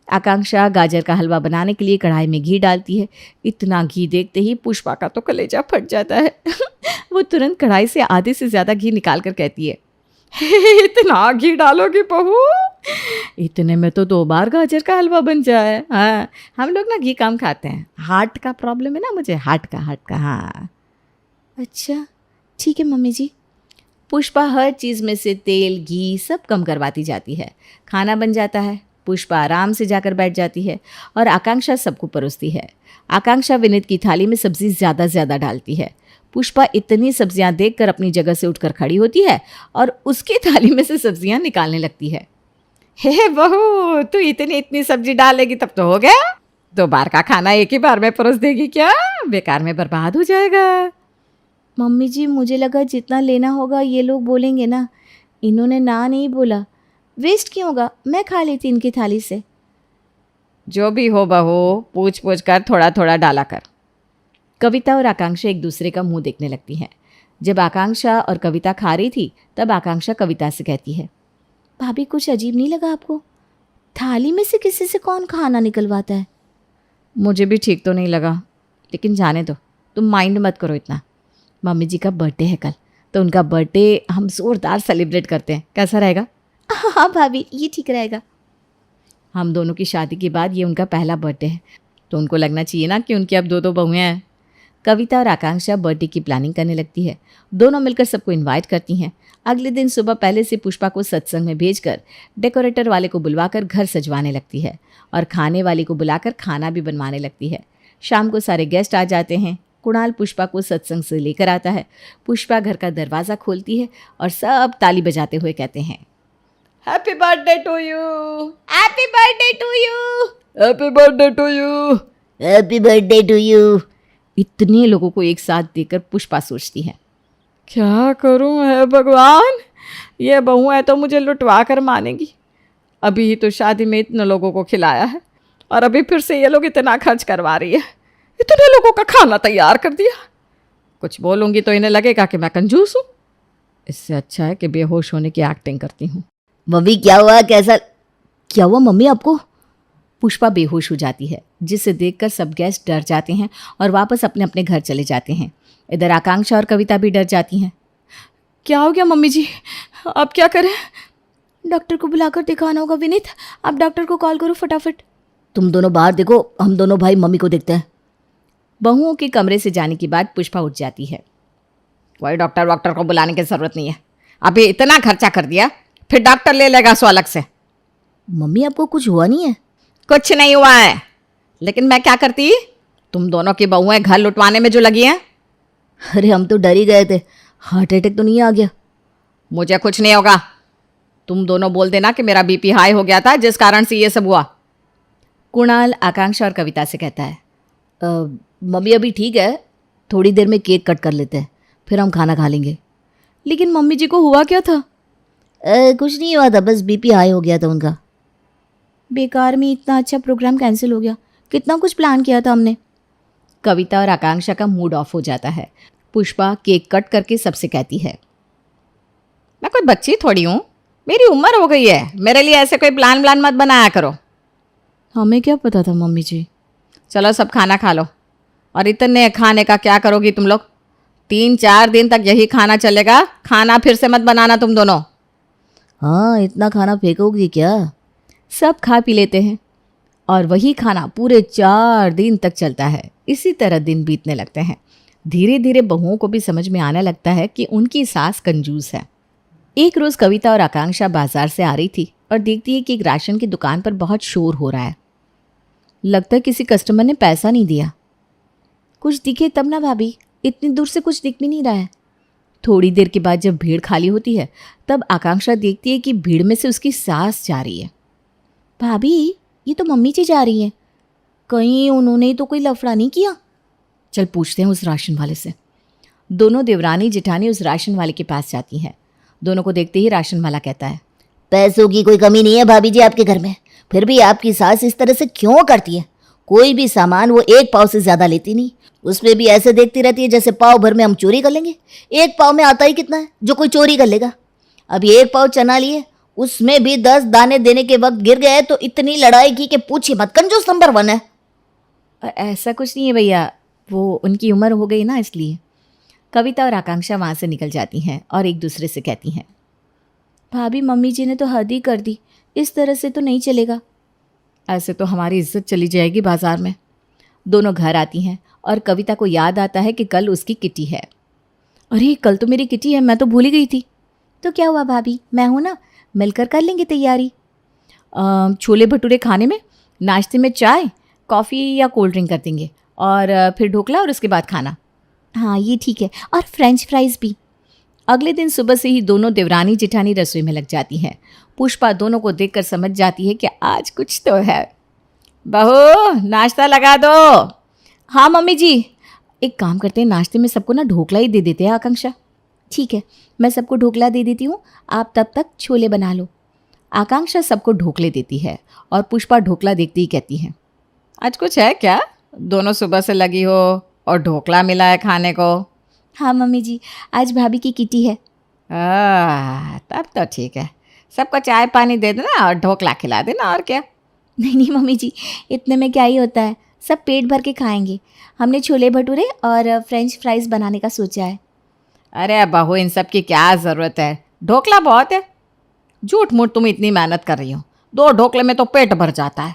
आकांक्षा गाजर का हलवा बनाने के लिए कढ़ाई में घी डालती है। इतना घी देखते ही पुष्पा का तो कलेजा फट जाता है। वो तुरंत कढ़ाई से आधे से ज़्यादा घी निकाल कर कहती है, इतना घी डालोगी बहू? इतने में तो 2 बार गाजर का हलवा बन जाए। हाँ हम लोग ना घी कम खाते हैं, हार्ट का प्रॉब्लम है ना मुझे, हार्ट का हाँ। अच्छा ठीक है मम्मी जी। पुष्पा हर चीज़ में से तेल घी सब कम करवाती जाती है। खाना बन जाता है, पुष्पा आराम से जाकर बैठ जाती है और आकांक्षा सबको परोसती है। आकांक्षा विनीत की थाली में सब्जी ज़्यादा डालती है। पुष्पा इतनी सब्जियां देखकर अपनी जगह से उठकर खड़ी होती है और उसकी थाली में से सब्जियां निकालने लगती है। हे बहू, तू इतनी सब्जी डालेगी तब तो हो गया। 2 बार का खाना एक ही बार में परोस देगी क्या? बेकार में बर्बाद हो जाएगा। मम्मी जी मुझे लगा जितना लेना होगा ये लोग बोलेंगे ना, इन्होंने ना नहीं बोला, वेस्ट क्यों होगा, मैं खा लेती इनकी थाली से। जो भी हो बहू, पूछ कर थोड़ा डाला कर। कविता और आकांक्षा एक दूसरे का मुंह देखने लगती हैं। जब आकांक्षा और कविता खा रही थी तब आकांक्षा कविता से कहती है, भाभी कुछ अजीब नहीं लगा आपको? थाली में से किसी से कौन खाना निकलवाता है? मुझे भी ठीक तो नहीं लगा, लेकिन जाने दो, तुम माइंड मत करो इतना। मम्मी जी का बर्थडे है कल, तो उनका बर्थडे हम जोरदार सेलिब्रेट करते हैं, कैसा रहेगा? हाँ भाभी, ये ठीक रहेगा। हम दोनों की शादी के बाद ये उनका पहला बर्थडे है, तो उनको लगना चाहिए ना कि उनकी अब 2 बहुएं हैं। कविता और आकांक्षा बर्थडे की प्लानिंग करने लगती है। दोनों मिलकर सबको इनवाइट करती हैं। अगले दिन सुबह पहले से पुष्पा को सत्संग में भेजकर डेकोरेटर वाले को बुलवाकर घर सजवाने लगती है और खाने वाली को बुलाकर खाना भी बनवाने लगती है। शाम को सारे गेस्ट आ जाते हैं। कुणाल पुष्पा को सत्संग से लेकर आता है। पुष्पा घर का दरवाज़ा खोलती है और सब ताली बजाते हुए कहते हैं, happy birthday to you, happy birthday to you, happy birthday to you, happy birthday to you. इतने लोगों को एक साथ देखकर पुष्पा सोचती है, क्या करूं है भगवान, ये बहू है तो मुझे लुटवा कर मानेगी। अभी ही तो शादी में इतने लोगों को खिलाया है और अभी फिर से ये लोग इतना खर्च करवा रही है। इतने लोगों का खाना तैयार कर दिया। कुछ बोलूँगी तो इन्हें लगेगा कि मैं कंजूस हूँ। इससे अच्छा है कि बेहोश होने की एक्टिंग करती हूँ। मम्मी क्या हुआ, कैसा क्या हुआ मम्मी आपको? पुष्पा बेहोश हो जाती है, जिसे देखकर सब गेस्ट डर जाते हैं और वापस अपने अपने घर चले जाते हैं। इधर आकांक्षा और कविता भी डर जाती हैं। क्या हो गया मम्मी जी, अब क्या करें? डॉक्टर को बुलाकर दिखाना होगा। विनीत, आप डॉक्टर को कॉल करो फटाफट। तुम दोनों बाहर देखो, हम दोनों भाई मम्मी को देखते हैं। बहुओं के कमरे से जाने के बाद पुष्पा उठ जाती है। कोई डॉक्टर को बुलाने की जरूरत नहीं है, अभी इतना खर्चा कर दिया, फिर डॉक्टर ले लेगा सो अलग से। मम्मी आपको कुछ हुआ नहीं है? कुछ नहीं हुआ है, लेकिन मैं क्या करती? तुम दोनों की बहुएं घर लुटवाने में जो लगी हैं। अरे हम तो डर ही गए थे, हार्ट अटैक तो नहीं आ गया? मुझे कुछ नहीं होगा। तुम दोनों बोल देना कि मेरा बीपी हाई हो गया था जिस कारण से ये सब हुआ। कुणाल आकांक्षा और कविता से कहता है, मम्मी अभी ठीक है, थोड़ी देर में केक कट कर लेते हैं, फिर हम खाना खा लेंगे। लेकिन मम्मी जी को हुआ क्या था? कुछ नहीं हुआ था, बस बीपी हाई हो गया था उनका। बेकार में इतना अच्छा प्रोग्राम कैंसिल हो गया, कितना कुछ प्लान किया था हमने। कविता और आकांक्षा का मूड ऑफ हो जाता है। पुष्पा केक कट करके सबसे कहती है, मैं कोई बच्ची थोड़ी हूँ, मेरी उम्र हो गई है, मेरे लिए ऐसे कोई प्लान मत बनाया करो। हमें क्या पता था मम्मी जी। चलो सब खाना खा लो। और इतने खाने का क्या करोगी तुम लोग? 3-4 दिन तक यही खाना चलेगा, खाना फिर से मत बनाना तुम दोनों। हाँ, इतना खाना फेंकोगी क्या? सब खा पी लेते हैं और वही खाना पूरे 4 दिन तक चलता है। इसी तरह दिन बीतने लगते हैं। धीरे धीरे बहुओं को भी समझ में आने लगता है कि उनकी सास कंजूस है। एक रोज़ कविता और आकांक्षा बाजार से आ रही थी और देखती है कि एक राशन की दुकान पर बहुत शोर हो रहा है। लगता है किसी कस्टमर ने पैसा नहीं दिया। कुछ दिखे तब ना भाभी, इतनी दूर से कुछ दिख भी नहीं रहा है। थोड़ी देर के बाद जब भीड़ खाली होती है तब आकांक्षा देखती है कि भीड़ में से उसकी सास जा रही है। भाभी, ये तो मम्मी जी जा रही हैं, कहीं उन्होंने तो कोई लफड़ा नहीं किया? चल पूछते हैं उस राशन वाले से। दोनों देवरानी जेठानी उस राशन वाले के पास जाती हैं। दोनों को देखते ही राशन वाला कहता है, पैसों की कोई कमी नहीं है भाभी जी आपके घर में, फिर भी आपकी सास इस तरह से क्यों करती है? कोई भी सामान वो 1 पाव से ज़्यादा लेती नहीं, उसमें भी ऐसे देखती रहती है जैसे पाव भर में हम चोरी कर लेंगे। 1 पाव में आता ही कितना है जो कोई चोरी कर लेगा? अभी 1 पाव चना लिए, उसमें भी 10 दाने देने के वक्त गिर गए तो इतनी लड़ाई की कि पूछी मत, कंजूस नंबर 1 है। ऐसा कुछ नहीं है भैया, वो उनकी उम्र हो गई ना इसलिए। कविता और आकांक्षा वहाँ से निकल जाती हैं और एक दूसरे से कहती हैं, भाभी मम्मी जी ने तो हद ही कर दी, इस तरह से तो नहीं चलेगा। ऐसे तो हमारी इज्जत चली जाएगी बाजार में। दोनों घर आती हैं और कविता को याद आता है कि कल उसकी किटी है। अरे कल तो मेरी किटी है, मैं तो भूल ही गई थी। तो क्या हुआ भाभी, मैं हूँ ना, मिलकर कर लेंगे तैयारी। छोले भटूरे खाने में, नाश्ते में चाय कॉफ़ी या कोल्ड ड्रिंक कर देंगे, और फिर ढोकला और उसके बाद खाना। हाँ ये ठीक है, और फ्रेंच फ्राइज भी। अगले दिन सुबह से ही दोनों देवरानी जेठानी रसोई में लग जाती हैं। पुष्पा दोनों को देखकर समझ जाती है कि आज कुछ तो है। बहू नाश्ता लगा दो। हाँ मम्मी जी। एक काम करते हैं, नाश्ते में सबको ना ढोकला ही दे देते हैं आकांक्षा। ठीक है, मैं सबको ढोकला दे देती हूँ, आप तब तक छोले बना लो। आकांक्षा सबको ढोकले देती है और पुष्पा ढोकला देखते ही कहती है, आज कुछ है क्या? दोनों सुबह से लगी हो और ढोकला मिला है खाने को। हाँ मम्मी जी, आज भाभी की किटी है। तब तो ठीक है, सबको चाय पानी दे देना और ढोकला खिला देना, और क्या। नहीं मम्मी जी, इतने में क्या ही होता है, सब पेट भर के खाएंगे। हमने छोले भटूरे और फ्रेंच फ्राइज बनाने का सोचा है। अरे बहू, इन सब की क्या ज़रूरत है, ढोकला बहुत है। झूठ मूठ तुम इतनी मेहनत कर रही हो, 2 ढोकले में तो पेट भर जाता है।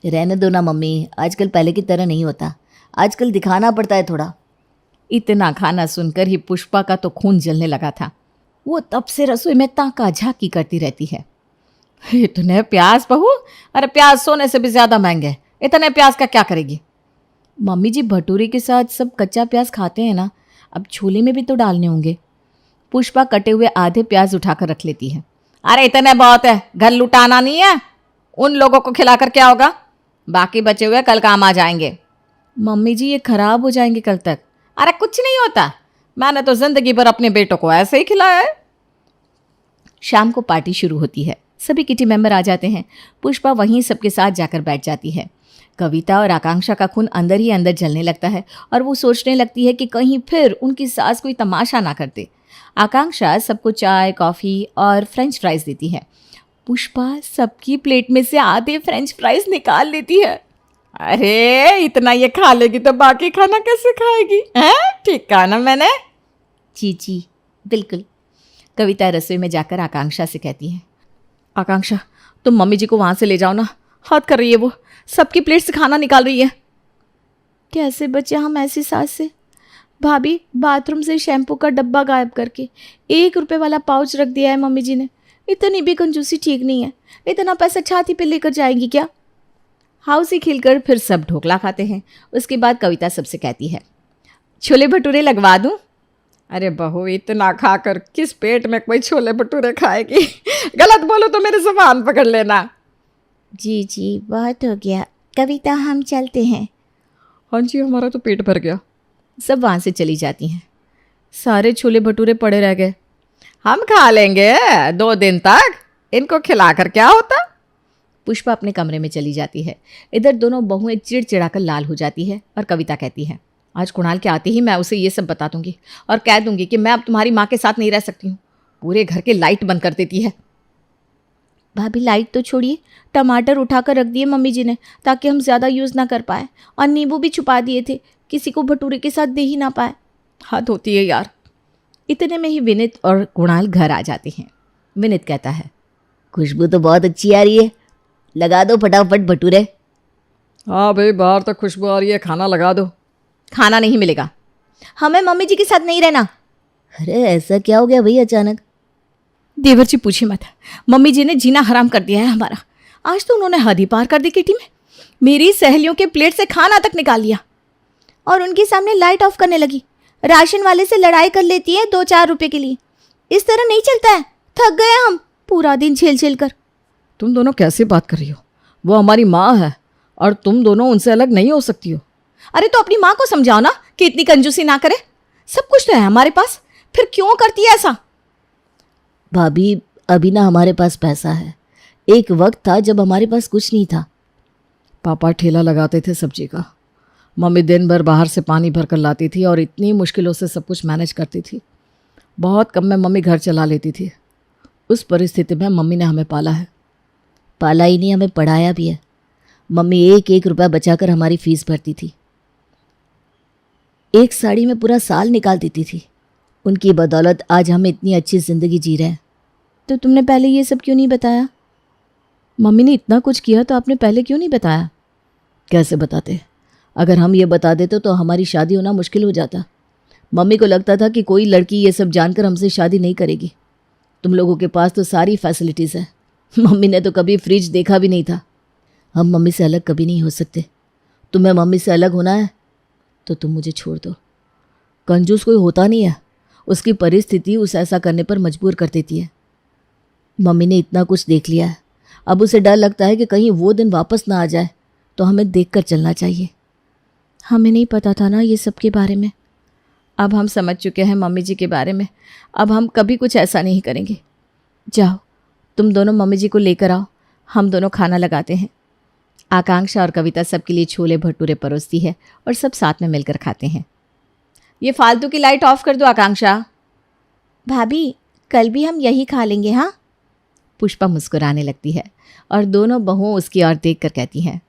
रहने दो ना मम्मी, आजकल पहले की तरह नहीं होता, आजकल दिखाना पड़ता है थोड़ा। इतना खाना सुनकर ही पुष्पा का तो खून जलने लगा था। वो तब से रसोई में ताका झाकी करती रहती है। इतने प्याज बहू, अरे प्याज सोने से भी ज़्यादा महंगे, इतने प्याज का क्या करेगी? मम्मी जी भटूरे के साथ सब कच्चा प्याज खाते हैं ना, अब छोले में भी तो डालने होंगे। पुष्पा कटे हुए आधे प्याज उठाकर रख लेती है। अरे इतने बहुत है, घर लुटाना नहीं है, उन लोगों को खिलाकर क्या होगा, बाकी बचे हुए कल काम आ जाएंगे। मम्मी जी ये खराब हो जाएंगे कल तक। अरे कुछ नहीं होता, मैंने तो जिंदगी भर अपने बेटों को ऐसे ही खिलाया है। शाम को पार्टी शुरू होती है, सभी किटी मेंबर आ जाते हैं। पुष्पा वहीं सबके साथ जाकर बैठ जाती है। कविता और आकांक्षा का खून अंदर ही अंदर जलने लगता है और वो सोचने लगती है कि कहीं फिर उनकी सास कोई तमाशा ना कर दे। आकांक्षा सबको चाय कॉफ़ी और फ्रेंच फ्राइज देती है। पुष्पा सबकी प्लेट में से आधे फ्रेंच फ्राइज निकाल लेती है। अरे इतना ये खा लेगी तो बाकी खाना कैसे खाएगी? हैं? ठीक कहा ना मैंने? जी बिल्कुल। कविता रसोई में जाकर आकांक्षा से कहती है, आकांक्षा तुम मम्मी जी को वहाँ से ले जाओ ना, हद कर रही है वो, सबकी प्लेट से खाना निकाल रही है। कैसे बचे हम ऐसी सास से? भाभी बाथरूम से शैम्पू का डब्बा गायब करके 1 रुपए वाला पाउच रख दिया है मम्मी जी ने। इतनी भी कंजूसी ठीक नहीं है, इतना पैसा छाती पे लेकर जाएंगी क्या? हाउसी खिलकर फिर सब ढोकला खाते हैं। उसके बाद कविता सबसे कहती है, छोले भटूरे लगवा दूं? अरे बहू इतना खाकर किस पेट में कोई छोले भटूरे खाएगी? गलत बोलो तो मेरे ज़ुबान पकड़ लेना। जी बहुत हो गया, कविता हम चलते हैं। हाँ जी, हमारा तो पेट भर गया। सब वहाँ से चली जाती हैं। सारे छोले भटूरे पड़े रह गए। हम खा लेंगे 2 दिन तक, इनको खिलाकर क्या होता? पुष्पा अपने कमरे में चली जाती है। इधर दोनों बहुएं चिड़चिड़ाकर लाल हो जाती है और कविता कहती है, आज कुणाल के आते ही मैं उसे ये सब बता दूंगी और कह दूंगी कि मैं अब तुम्हारी माँ के साथ नहीं रह सकती हूँ। पूरे घर के लाइट बंद कर देती है। भाभी लाइट तो छोड़िए, टमाटर उठाकर रख दिए मम्मी जी ने ताकि हम ज़्यादा यूज़ ना कर पाए, और नींबू भी छुपा दिए थे, किसी को भटूरे के साथ दे ही ना पाए। हद होती है यार। इतने में ही विनीत और कुणाल घर आ जाते हैं। विनीत कहता है, खुशबू तो बहुत अच्छी आ रही है, लगा दो फटाफट भटूरे। हाँ भाई, बाहर तक खुशबू आ रही है, खाना लगा दो। खाना नहीं मिलेगा, हमें मम्मी जी के साथ नहीं रहना। अरे ऐसा क्या हो गया भाई अचानक? देवर जी पूछी मत, मम्मी जी ने जीना हराम कर दिया है हमारा। आज तो उन्होंने हद ही पार कर दी किटी में, मेरी सहेलियों के प्लेट से खाना तक निकाल लिया और उनके सामने लाइट ऑफ करने लगी। राशन वाले से लड़ाई कर लेती है 2-4 रुपए के लिए। इस तरह नहीं चलता है, थक गए हम पूरा दिन झेल कर। तुम दोनों कैसे बात कर रही हो? वो हमारी माँ है और तुम दोनों उनसे अलग नहीं हो सकती हो। अरे तो अपनी माँ को समझाओ ना कि इतनी कंजूसी ना करे, सब कुछ तो है हमारे पास, फिर क्यों करती है ऐसा? भाभी अभी ना हमारे पास पैसा है, एक वक्त था जब हमारे पास कुछ नहीं था। पापा ठेला लगाते थे सब्जी का, मम्मी दिन भर बाहर से पानी भर कर लाती थी और इतनी मुश्किलों से सब कुछ मैनेज करती थी। बहुत कम में मम्मी घर चला लेती थी। उस परिस्थिति में मम्मी ने हमें पाला है। पाला ही नहीं, हमें पढ़ाया भी है। मम्मी 1-1 रुपया बचाकर हमारी फीस भरती थी। एक साड़ी में पूरा साल निकाल देती थी। उनकी बदौलत आज हम इतनी अच्छी ज़िंदगी जी रहे हैं। तो तुमने पहले ये सब क्यों नहीं बताया? मम्मी ने इतना कुछ किया तो आपने पहले क्यों नहीं बताया? कैसे बताते? अगर हम ये बता देते तो हमारी शादी होना मुश्किल हो जाता। मम्मी को लगता था कि कोई लड़की ये सब जानकर हमसे शादी नहीं करेगी। तुम लोगों के पास तो सारी फैसिलिटीज़ है। मम्मी ने तो कभी फ्रिज देखा भी नहीं था। हम मम्मी से अलग कभी नहीं हो सकते। तुम्हें मम्मी से अलग होना है तो तुम मुझे छोड़ दो। कंजूस कोई होता नहीं है, उसकी परिस्थिति उसे ऐसा करने पर मजबूर कर देती है। मम्मी ने इतना कुछ देख लिया है, अब उसे डर लगता है कि कहीं वो दिन वापस ना आ जाए, तो हमें देखकर चलना चाहिए। हमें नहीं पता था ना ये सब के बारे में। अब हम समझ चुके हैं मम्मी जी के बारे में। अब हम कभी कुछ ऐसा नहीं करेंगे। जाओ, तुम दोनों मम्मी जी को लेकर आओ, हम दोनों खाना लगाते हैं। आकांक्षा और कविता सबके लिए छोले भटूरे परोसती है और सब साथ में मिलकर खाते हैं। ये फालतू की लाइट ऑफ कर दो आकांक्षा। भाभी, कल भी हम यही खा लेंगे। हाँ, पुष्पा मुस्कुराने लगती है और दोनों बहुओं उसकी ओर देखकर कहती हैं,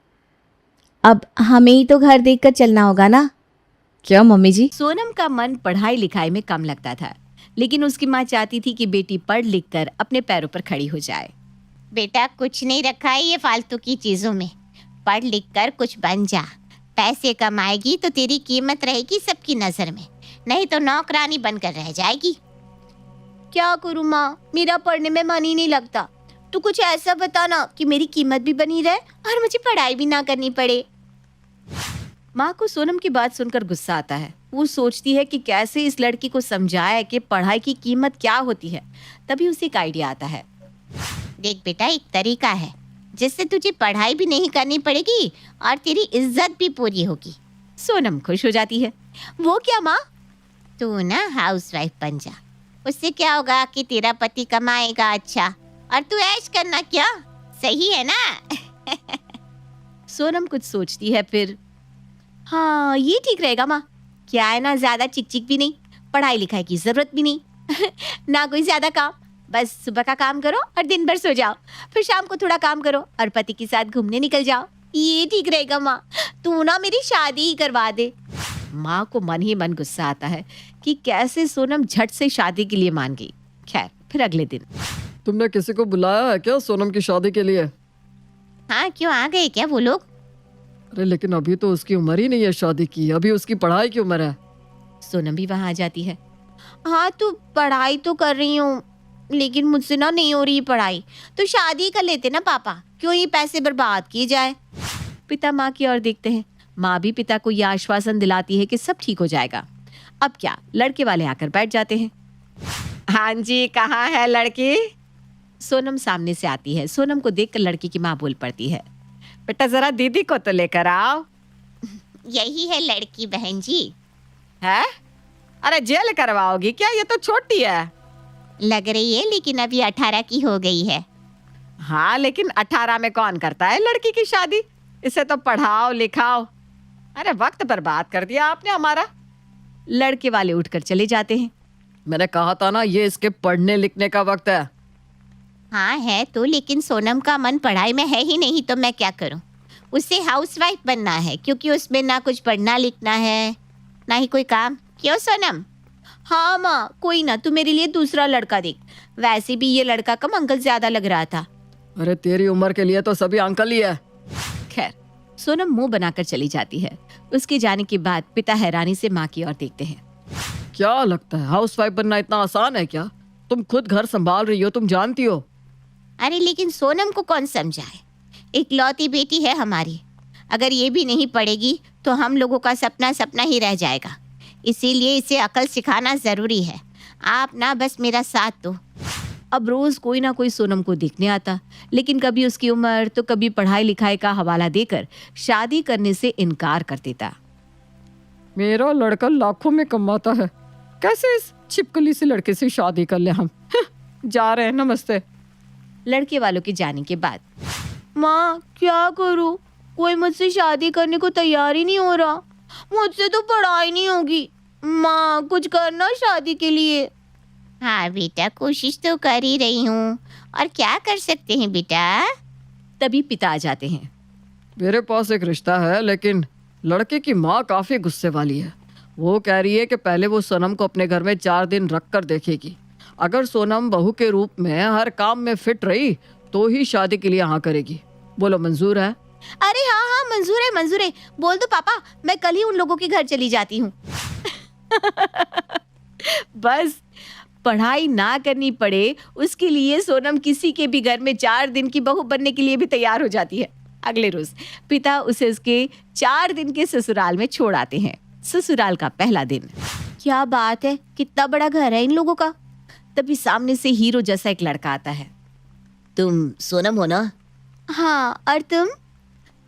अब हमें ही तो घर देखकर चलना होगा ना। क्या मम्मी जी? सोनम का मन पढ़ाई लिखाई में कम लगता था, लेकिन उसकी माँ चाहती थी कि बेटी पढ़ लिख कर अपने पैरों पर खड़ी हो जाए। बेटा, कुछ नहीं रखा है ये फालतू की चीजों में। पढ़ लिख कर कुछ बन जा। पैसे कमाएगी तो तेरी कीमत रहेगी सबकी नजर में, नहीं तो नौकरानी बनकर रह जाएगी। क्या करूँ माँ, मेरा पढ़ने में मन ही नहीं लगता। तू कुछ ऐसा बता ना कि मेरी कीमत भी बनी रहे और मुझे पढ़ाई भी ना करनी पड़े। माँ को सोनम की बात सुनकर गुस्सा आता है। वो सोचती है कि कैसे इस लड़की को समझाए कि पढ़ाई की कीमत क्या होती है। तभी उसे एक आइडिया आता है। देख बेटा, एक तरीका है जिससे तुझे पढ़ाई भी नहीं करनी पड़ेगी और तेरी इज्जत भी पूरी होगी। सोनम खुश हो जाती है। वो क्या माँ? तू ना हाउसवाइफ बन जा। उससे क्या होगा कि तेरा पति कमाएगा अच्छा और तू ऐश करना। क्या सही है ना? सोनम कुछ सोचती है, फिर हाँ ये ठीक रहेगा माँ। क्या है ना, ज्यादा चिक भी नहीं, पढ़ाई लिखाई की जरूरत भी नहीं ना कोई ज्यादा काम। बस सुबह का काम करो और दिन भर सो जाओ, फिर शाम को थोड़ा काम करो और पति के साथ घूमने निकल जाओ। ये ठीक रहेगा माँ। तू ना मेरी शादी ही करवा दे। माँ को मन ही मन गुस्सा आता है कि कैसे सोनम झट से शादी के लिए मान गई। खैर, फिर अगले दिन तुमने किसी को बुलाया है क्या सोनम की शादी के लिए? हाँ, क्यों आ गए क्या वो लोग? अरे लेकिन अभी तो उसकी उम्र ही नहीं है शादी की, अभी उसकी पढ़ाई की उम्र है। सोनम भी वहां आ जाती है। हाँ, तो पढ़ाई तो कर रही हूँ, लेकिन मुझसे ना नहीं हो रही पढ़ाई। तो शादी कर लेते ना पापा, क्यों ही पैसे बर्बाद किए जाए। पिता माँ की ओर देखते हैं। माँ भी पिता को यह आश्वासन दिलाती है कि सब ठीक हो जाएगा। अब क्या, लड़के वाले आकर बैठ जाते हैं। हाँ जी, कहाँ है लड़की? सोनम सामने से आती है। सोनम को देखकर लड़की की माँ बोल पड़ती है, बेटा जरा दीदी को तो लेकर आओ। यही है लड़की बहन जी। है? अरे जेल करवाओगी क्या? ये तो छोटी है। लग रही है, लेकिन अभी 18 की हो गई है। हाँ, लेकिन 18 में कौन करता है लड़की की शादी? इसे तो पढ़ाओ लिखाओ। अरे वक्त बर्बाद कर दिया आपने हमारा। लड़के वाले उठकर चले जाते हैं। मैंने कहा था ना, ये इसके पढ़ने लिखने का वक्त है। हाँ है तो, लेकिन सोनम का मन पढ़ाई में है ही नहीं, तो मैं क्या करूं? उसे हाउसवाइफ बनना है, क्योंकि उसमें ना कुछ पढ़ना लिखना है ना ही कोई काम। क्यों सोनम? हाँ माँ, कोई ना, तू मेरे लिए दूसरा लड़का देख। वैसे भी ये लड़का कम अंकल ज्यादा लग रहा था। अरे तेरी उम्र के लिए तो सभी अंकल ही है। खैर, सोनम मुंह बनाकर चली जाती है। उसके जाने के बाद पिता हैरानी से माँ की ओर देखते हैं। क्या लगता है हाउसवाइफ बनना इतना आसान है क्या? तुम खुद घर संभाल रही हो, तुम जानती हो। अरे लेकिन सोनम को कौन समझाए? इकलौती बेटी है हमारी। अगर ये भी नहीं पढ़ेगी तो हम लोगों का सपना सपना ही रह जाएगा। इसीलिए इसे अकल सिखाना जरूरी है। आप ना बस मेरा साथ दो। अब रोज कोई ना कोई सोनम को देखने आता, लेकिन कभी उसकी उम्र तो कभी पढ़ाई लिखाई का हवाला देकर शादी करने से इनकार कर देता। मेरा लड़का लाखों में कमाता है, कैसे इस छिपकली से लड़के से शादी कर ले हम? जा रहे हैं, नमस्ते। लड़के वालों के जाने के बाद माँ, क्या करूँ? कोई मुझसे शादी करने को तैयार ही नहीं हो रहा। मुझसे तो पढ़ाई नहीं होगी। माँ, कुछ करना शादी के लिए। हाँ बेटा, कोशिश तो कर ही रही हूँ, और क्या कर सकते हैं बेटा। तभी पिता आ जाते हैं। मेरे पास एक रिश्ता है, लेकिन लड़के की माँ काफी गुस्से वाली है। वो कह रही है कि पहले वो सोनम को अपने घर में 4 दिन रख कर देखेगी। अगर सोनम बहू के रूप में हर काम में फिट रही तो ही शादी के लिए हाँ करेगी। बोलो, मंजूर है? अरे हाँ हाँ, मंजूर है मंजूर है। बोल दो पापा, मैं कल ही उन लोगों के घर चली जाती हूँ। बस पढ़ाई ना करनी पड़े उसके लिए सोनम किसी के भी घर में 4 दिन की बहू बनने के लिए भी तैयार हो जाती है। अगले रोज पिता उसे उसके 4 दिन के ससुराल में छोड़ आते हैं। ससुराल का पहला दिन। क्या बात है, कितना बड़ा घर है इन लोगों का। तभी सामने से हीरो जैसा एक लड़का आता है। तुम सोनम हो ना? हाँ, और तुम?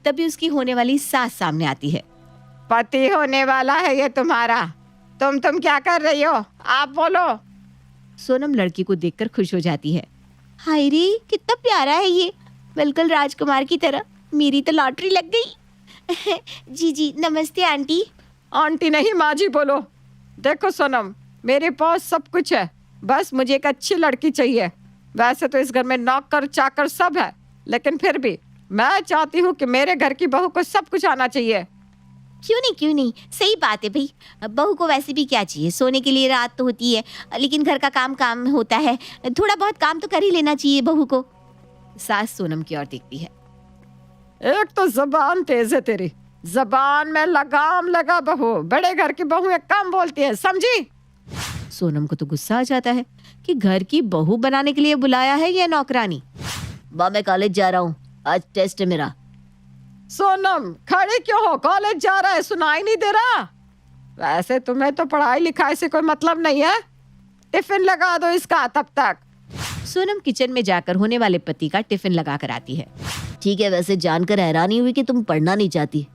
तभी उसकी होने वाली सास सामने आती है। पति होने वाला है ये तुम्हारा। तुम क्या कर रही हो? आप बोलो। सोनम लड़की को देखकर खुश हो जाती है। हाय रे, कितना प्यारा है ये, बिल्कुल राजकुमार की तरह। मेरी तो लॉटरी लग गई। जी जी, नमस्ते आंटी। आंटी नहीं माँ जी बोलो। देखो सोनम, मेरे पास सब कुछ है, बस मुझे एक अच्छी लड़की चाहिए। वैसे तो इस घर में नौकर चाकर सब है, लेकिन फिर भी मैं चाहती हूँ कि मेरे घर की बहू को सब कुछ आना चाहिए। क्यों नहीं, सही बात है भाई। बहू को वैसे भी क्या चाहिए, सोने के लिए रात तो होती है, लेकिन घर का काम होता है, थोड़ा बहुत काम तो कर ही लेना चाहिए बहू को। सास सोनम की ओर देखती है। एक तो जबान तेज है तेरी, जबान में लगाम लगा बहू। बड़े घर की बहू एक काम बोलती है, समझी? सोनम को तो गुस्सा आ जाता है कि घर की बहू बनाने के लिए बुलाया है या नौकरानी। माँ मैं कॉलेज जा रहा हूँ, आज टेस्ट है मेरा। सोनम खड़ी क्यों हो? कॉलेज जा रहा है, सुनाई नहीं दे रहा? वैसे तुम्हें तो पढ़ाई लिखाई से कोई मतलब नहीं है। टिफिन लगा दो इसका तब तक। सोनम किचन में जाकर होने वाले पति का टिफिन लगा कर आती है। ठीक है, वैसे जानकर हैरानी हुई कि तुम पढ़ना नहीं चाहती।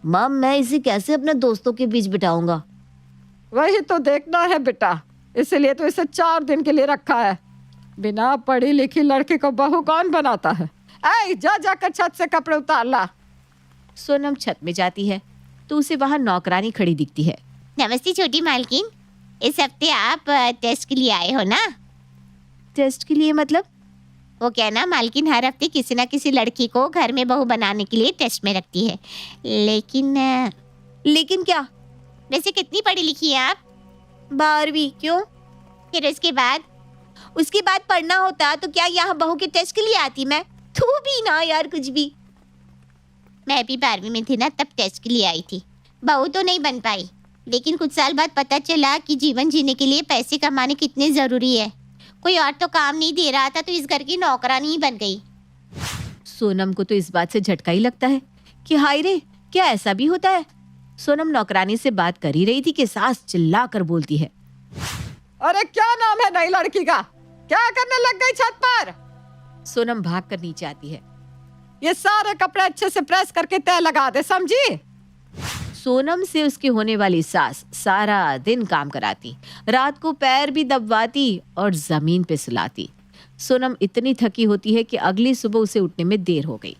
माँ मैं इसे कैसे अपने दोस्तों के बीच बिठाऊंगा? वही तो देखना है बेटा, इसलिए तो इसे 4 दिन के लिए रखा है। बिना पढ़ी लिखी लड़की को बहू कौन बनाता है? ऐ जा जाकर छत से कपड़े उतार ला। सोनम छत में जाती है तो उसे वहां नौकरानी खड़ी दिखती है। नमस्ते छोटी मालकिन, इस हफ्ते आप टेस्ट के लिए आए हो ना? टेस्ट के लिए मतलब? वो क्या ना मालकिन हर हफ्ते किसी ना किसी लड़की को घर में बहू बनाने के लिए टेस्ट में रखती है। लेकिन क्या? वैसे कितनी पढ़ी लिखी है आप? 12वीं। क्यों? फिर उसके बाद पढ़ना होता तो क्या यहाँ बहू के टेस्ट के लिए आती मैं? तू भी ना यार कुछ भी। मैं भी 12वीं में थी ना, तब टेस्ट के लिए आई थी। बहू तो नहीं बन पाई, लेकिन कुछ साल बाद पता चला कि जीवन जीने के लिए पैसे कमाने कितने जरूरी है। कोई और तो काम नहीं दे रहा था, तो इस घर की नौकरानी ही बन गई। सोनम को तो इस बात से झटका ही लगता है कि हाय रे, क्या ऐसा भी होता है? सोनम नौकरानी से बात कर ही रही थी कि सास चिल्ला कर बोलती है। अरे क्या नाम है नई लड़की का? क्या करने लग गई छत पर? सोनम भाग कर नीचे आती है। ये सारे कपड़े अच्छे से प्रेस करके तय लगा दे, समझी? सोनम से उसकी होने वाली सास सारा दिन काम कराती, रात को पैर भी दबवाती और जमीन पे सुलाती। सोनम इतनी थकी होती है कि अगली सुबह उसे उठने में देर हो गई।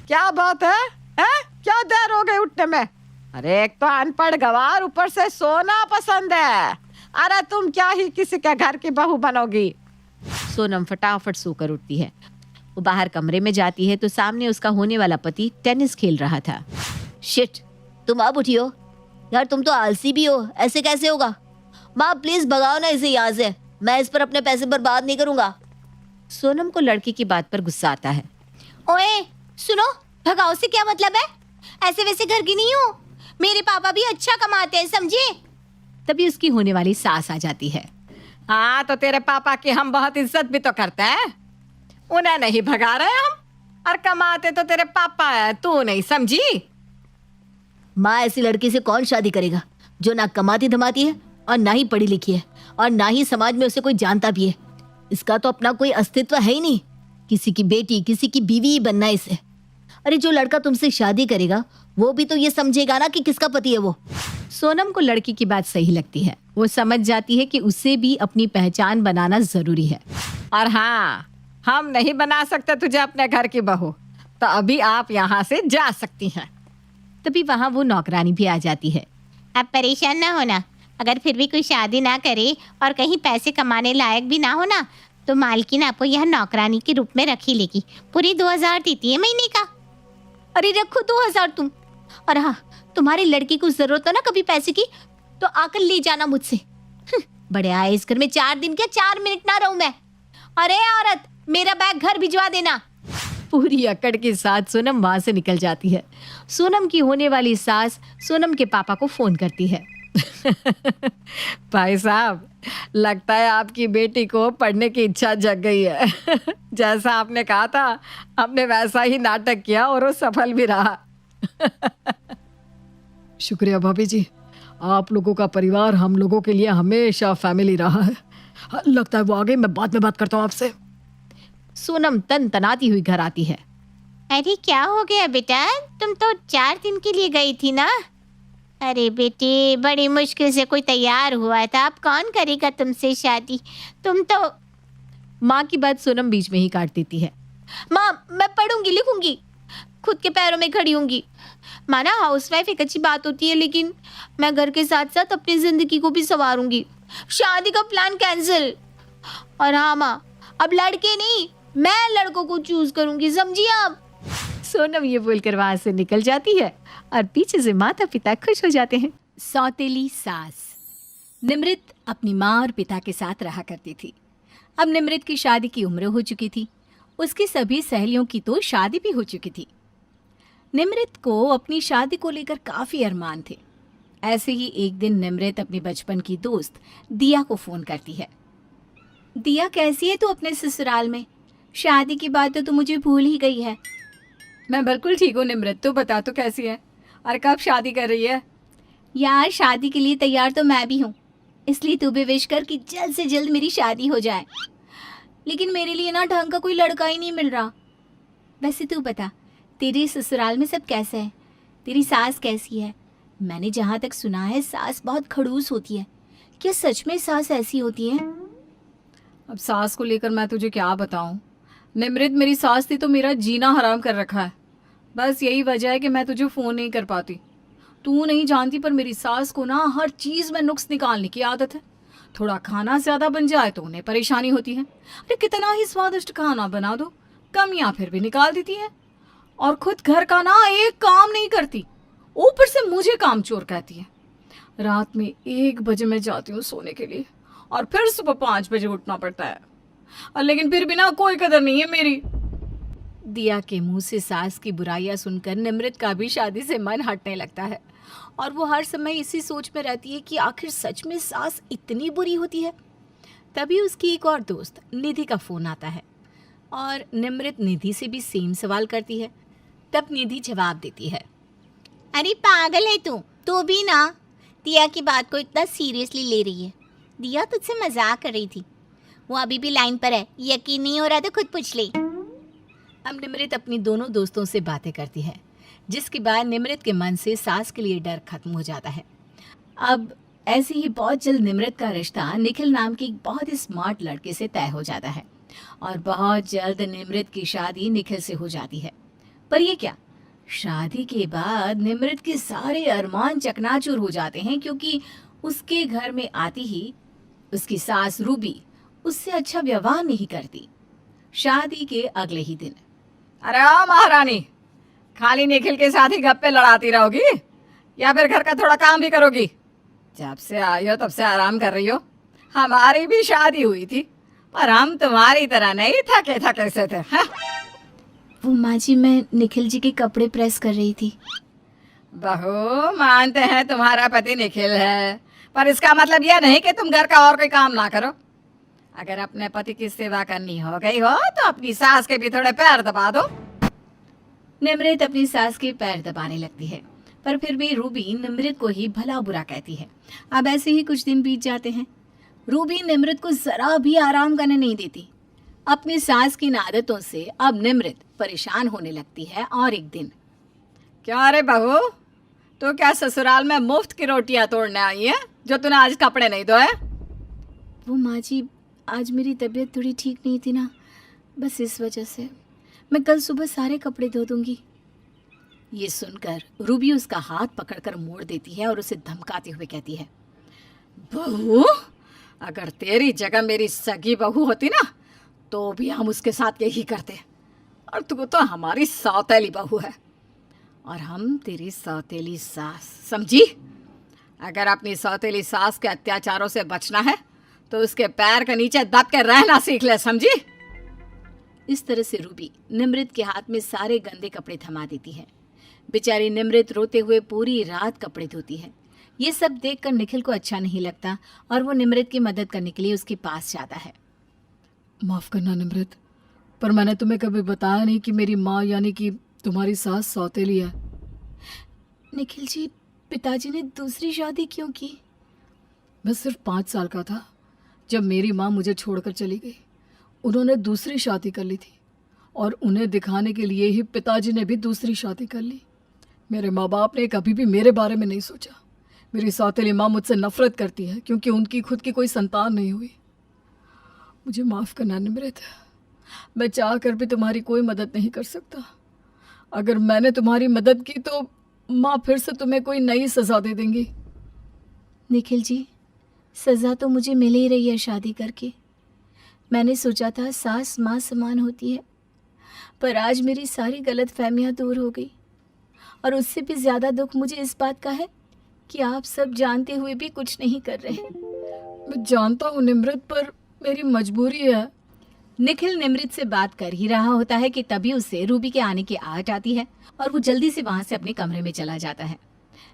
क्या बात है? क्या देर हो गई उठने में? अरे एक तो अनपढ़ गवार, ऊपर से सोना पसंद है। अरे तुम क्या ही किसी के घर की बहू बनोगी? सोनम फटाफट सोकर उठती है। वो बाहर कमरे में जाती है तो सामने उसका होने वाला पति टेनिस खेल रहा था। शिट, तुम अब उठी हो? यार तुम तो आलसी भी हो, ऐसे कैसे होगा? माँ प्लीज भगाओ ना इसे यहाँ से, मैं इस पर अपने पैसे बर्बाद नहीं करूंगा। सोनम को लड़की की बात पर गुस्सा आता है। ओए सुनो, भगाओ से क्या मतलब है? ऐसे वैसे घर की नहीं हूँ, मेरे पापा भी अच्छा कमाते हैं, समझे? तभी उसकी होने वाली सास आ जाती है। हाँ तो तेरे पापा की हम बहुत इज्जत भी तो करते हैं, उन्हें नहीं भगा रहे हम, और कमाते तो तेरे पापा है, तू नहीं समझी? माँ ऐसी लड़की से कौन शादी करेगा जो ना कमाती धमाती है और ना ही पढ़ी लिखी है और ना ही समाज में उसे कोई जानता भी है। इसका तो अपना कोई अस्तित्व है ही नहीं। किसी की बेटी, किसी की बीवी ही बनना है इसे। अरे जो लड़का तुमसे शादी करेगा वो भी तो ये समझेगा ना कि किसका पति है वो। सोनम को लड़की की बात सही लगती है। वो समझ जाती है कि उसे भी अपनी पहचान बनाना जरूरी है। और हाँ, हम नहीं बना सकते तुझे अपने घर की बहू, तो अभी आप यहाँ से जा सकती हैं। तभी वहाँ वो नौकरानी भी आ जाती है। आप परेशान ना होना, अगर फिर भी कोई शादी ना करे और कहीं पैसे कमाने लायक भी ना हो ना, तो मालकिन आपको यह नौकरानी के रूप में रख ही लेगी। पूरी 2000 देती है महीने का। अरे रखो 2000 तुम। और हाँ, तुम्हारी लड़की को जरूरत हो ना कभी पैसे की तो आकर ले जाना मुझसे। बड़े आए इस घर में 4 दिन क्या 4 मिनट ना रहूं मैं। अरे औरत, मेरा बैग घर भिजवा देना। पूरी अकड़ के साथ सोनम वहां से निकल जाती है। सोनम की होने वाली सास सोनम के पापा को फोन करती है। भाई साहब, लगता है आपकी बेटी को पढ़ने की इच्छा जग गई है। जैसा आपने कहा था, हमने वैसा ही नाटक किया और वो सफल भी रहा। शुक्रिया भाभी जी, आप लोगों का परिवार हम लोगों के लिए हमेशा फैमिली रहा है। लगता है वो आ गई, मैं बाद में बात करता हूँ आपसे। सोनम तनाती हुई घर आती है। अरे क्या हो गया बेटा, तुम तो 4 दिन के लिए गई थी ना। अरे बेटे, बड़ी मुश्किल से कोई तैयार हुआ था, अब कौन करेगा तुमसे शादी। तुम तो। माँ की बात सोनम बीच में ही काट देती है। माँ, मैं पढ़ूंगी लिखूंगी, खुद के पैरों में खड़ी होंगी। माना हाउसवाइफ एक अच्छी बात होती है, लेकिन मैं घर के साथ साथ अपनी जिंदगी को भी संवारूंगी। शादी का प्लान कैंसिल। और हाँ माँ, अब लड़के नहीं, मैं लड़कों को चूज करूंगी, समझी आप। सोनम ये बोलकर वहां से निकल जाती है और पीछे से माता पिता खुश हो जाते हैं। सौतेली सास। निमृत अपनी माँ और पिता के साथ रहा करती थी। अब निमृत की शादी की उम्र हो चुकी थी। उसकी सभी सहेलियों की तो शादी भी हो चुकी थी। निमृत को अपनी शादी को लेकर काफी अरमान थे। ऐसे ही एक दिन निमृत अपनी बचपन की दोस्त दिया को फोन करती है। दिया, कैसी है तू अपने ससुराल में? शादी की बात तो तू मुझे भूल ही गई है। मैं बिल्कुल ठीक हूँ निमृत, तू बता तू कैसी है और कब शादी कर रही है? यार, शादी के लिए तैयार तो मैं भी हूँ, इसलिए तू भी विश कर कि जल्द से जल्द मेरी शादी हो जाए। लेकिन मेरे लिए ना ढंग का कोई लड़का ही नहीं मिल रहा। वैसे तू बता, तेरे ससुराल में सब कैसे है? तेरी सास कैसी है? मैंने जहाँ तक सुना है सास बहुत खड़ूस होती है। क्या सच में सास ऐसी होती है? अब सास को लेकर मैं तुझे क्या बताऊं निमृत, मेरी सास थी तो मेरा जीना हराम कर रखा है। बस यही वजह है कि मैं तुझे फ़ोन नहीं कर पाती। तू नहीं जानती, पर मेरी सास को ना हर चीज़ में नुक्स निकालने की आदत है। थोड़ा खाना ज़्यादा बन जाए तो उन्हें परेशानी होती है। अरे कितना ही स्वादिष्ट खाना बना दो, कमियां फिर भी निकाल देती है। और खुद घर का ना एक काम नहीं करती, ऊपर से मुझे काम चोर कहती है। रात में 1 बजे मैं जाती हूँ सोने के लिए और फिर सुबह 5 बजे उठना पड़ता है। और लेकिन फिर भी ना कोई कदर नहीं है मेरी। दिया के मुंह से सास की बुराइयां सुनकर निमृत का भी शादी से मन हटने लगता है और वो हर समय इसी सोच में रहती है कि आखिर सच में सास इतनी बुरी होती है। तभी उसकी एक और दोस्त निधि का फोन आता है और निमृत निधि से भी सेम सवाल करती है। तब निधि जवाब देती है, अरे पागल है तू भी ना दिया की बात को इतना सीरियसली ले रही है। दिया तुझसे मजाक कर रही थी, वो अभी भी लाइन पर है, यकीन नहीं हो रहा तो खुद पूछ ले। अब निमृत अपनी दोनों दोस्तों से बातें करती है, जिसके बाद निमृत के मन से सास के लिए डर खत्म हो जाता है। अब ऐसे ही बहुत जल्द निमृत का रिश्ता निखिल नाम के एक बहुत ही स्मार्ट लड़के से तय हो जाता है और बहुत जल्द निमृत की शादी निखिल से हो जाती है। पर ये क्या, शादी के बाद निमृत के सारे अरमान चकनाचूर हो जाते हैं, क्योंकि उसके घर में आती ही उसकी सास रूबी उससे अच्छा व्यवहार नहीं करती। शादी के अगले ही दिन, अरे ओ महारानी, खाली निखिल के साथ ही गप्पे लड़ाती रहोगी या फिर घर का थोड़ा काम भी करोगी? जब से आई हो तब से आराम कर रही हो। हमारी भी शादी हुई थी, पर हम तुम्हारी तरह नहीं थके से थे। हाँ? वो माँ जी, मैं निखिल जी के कपड़े प्रेस कर रही थी। बहू, मानते हैं तुम्हारा पति निखिल है, पर इसका मतलब यह नहीं कि तुम घर का और कोई काम ना करो। अगर अपने पति की सेवा करनी हो गई हो तो अपनी सास के भी थोड़े पैर दबा दो। निमृत अपनी सास के पैर दबाने लगती है, पर फिर भी रूबी निमृत को ही भला बुरा कहती है। अब ऐसे ही कुछ दिन बीत जाते हैं। रूबी निमृत को जरा भी आराम करने नहीं देती। अपनी सास की इन आदतों से अब निमृत परेशान होने लगती है और एक दिन, क्यों रे बहू, तो क्या ससुराल में मुफ्त की रोटियां तोड़ने आई है जो तूने आज कपड़े नहीं धोए? वो माँ जी, आज मेरी तबीयत थोड़ी ठीक नहीं थी ना, बस इस वजह से। मैं कल सुबह सारे कपड़े धो दूंगी। ये सुनकर रूबी उसका हाथ पकड़कर मोड़ देती है और उसे धमकाते हुए कहती है, बहू, अगर तेरी जगह मेरी सगी बहू होती ना तो भी हम उसके साथ यही करते, और तू तो हमारी सौतेली बहू है और हम तेरी सौतेली सास, समझी? अगर अपनी सौतेली सास के अत्याचारों से बचना है तो उसके पैर के नीचे दब के रहना सीख ले, समझी? इस तरह से रूबी निमृत के हाथ में सारे गंदे कपड़े थमा देती है। बेचारी निमृत रोते हुए पूरी रात कपड़े धोती है, ये सब देखकर निखिल को अच्छा नहीं लगता और वो निमृत की मदद करने के लिए उसके पास जाता है। माफ़ करना निमृत, पर मैंने तुम्हें कभी बताया नहीं कि मेरी माँ यानी कि तुम्हारी सास सौतेली है। निखिल जी, पिताजी ने दूसरी शादी क्यों की? मैं सिर्फ 5 साल का था जब मेरी माँ मुझे छोड़कर चली गई। उन्होंने दूसरी शादी कर ली थी और उन्हें दिखाने के लिए ही पिताजी ने भी दूसरी शादी कर ली। मेरे माँ बाप ने कभी भी मेरे बारे में नहीं सोचा। मेरी सौतेली माँ मुझसे नफरत करती है क्योंकि उनकी खुद की कोई संतान नहीं हुई। मुझे माफ़ करना निमृत, मैं चाह कर भी तुम्हारी कोई मदद नहीं कर सकता। अगर मैंने तुम्हारी मदद की तो माँ फिर से तुम्हें कोई नई सज़ा दे देंगी। निखिल जी, सज़ा तो मुझे मिल ही रही है शादी करके। मैंने सोचा था सास माँ समान होती है, पर आज मेरी सारी गलत फहमियाँ दूर हो गई। और उससे भी ज़्यादा दुख मुझे इस बात का है कि आप सब जानते हुए भी कुछ नहीं कर रहे। मैं जानता हूँ निमृत, पर मेरी मजबूरी है। निखिल निमृत से बात कर ही रहा होता है कि तभी उसे रूबी के आने की आहट आती है और वो जल्दी से वहाँ से अपने कमरे में चला जाता है।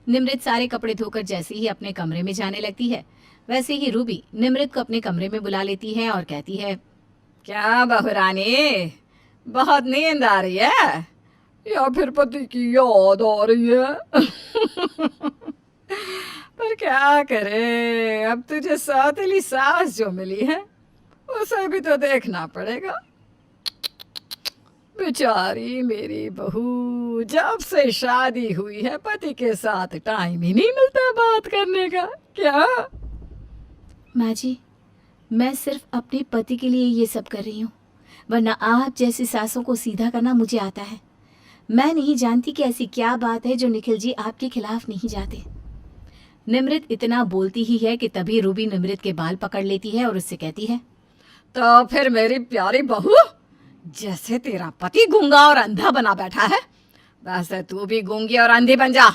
निमृत सारे कपड़े धोकर जैसे ही अपने कमरे में जाने लगती है, वैसे ही रूबी निमृत को अपने कमरे में बुला लेती है और कहती है, क्या बहुरानी, बहुत नींद आ रही है या फिर पति की याद आ रही है? पर क्या करे, अब तुझे सौतेली सास जो मिली है उसे भी तो देखना पड़ेगा। बेचारी मेरी बहू, जब से शादी हुई है पति के साथ टाइम ही नहीं मिलता बात करने का। क्या? माँ जी, मैं सिर्फ अपने पति के लिए ये सब कर रही हूँ, वरना आप जैसी सासों को सीधा करना मुझे आता है। मैं नहीं जानती कि ऐसी क्या बात है जो निखिल जी आपके खिलाफ नहीं जाते। निमृत इतना बोलती ही है कि तभी रूबी निमृत के बाल पकड़ लेती है और उससे कहती है, तो फिर मेरी प्यारी बहू, जैसे तेरा पति गूंगा और अंधा बना बैठा है, वैसे तू भी गूंगी और अंधी बन जा।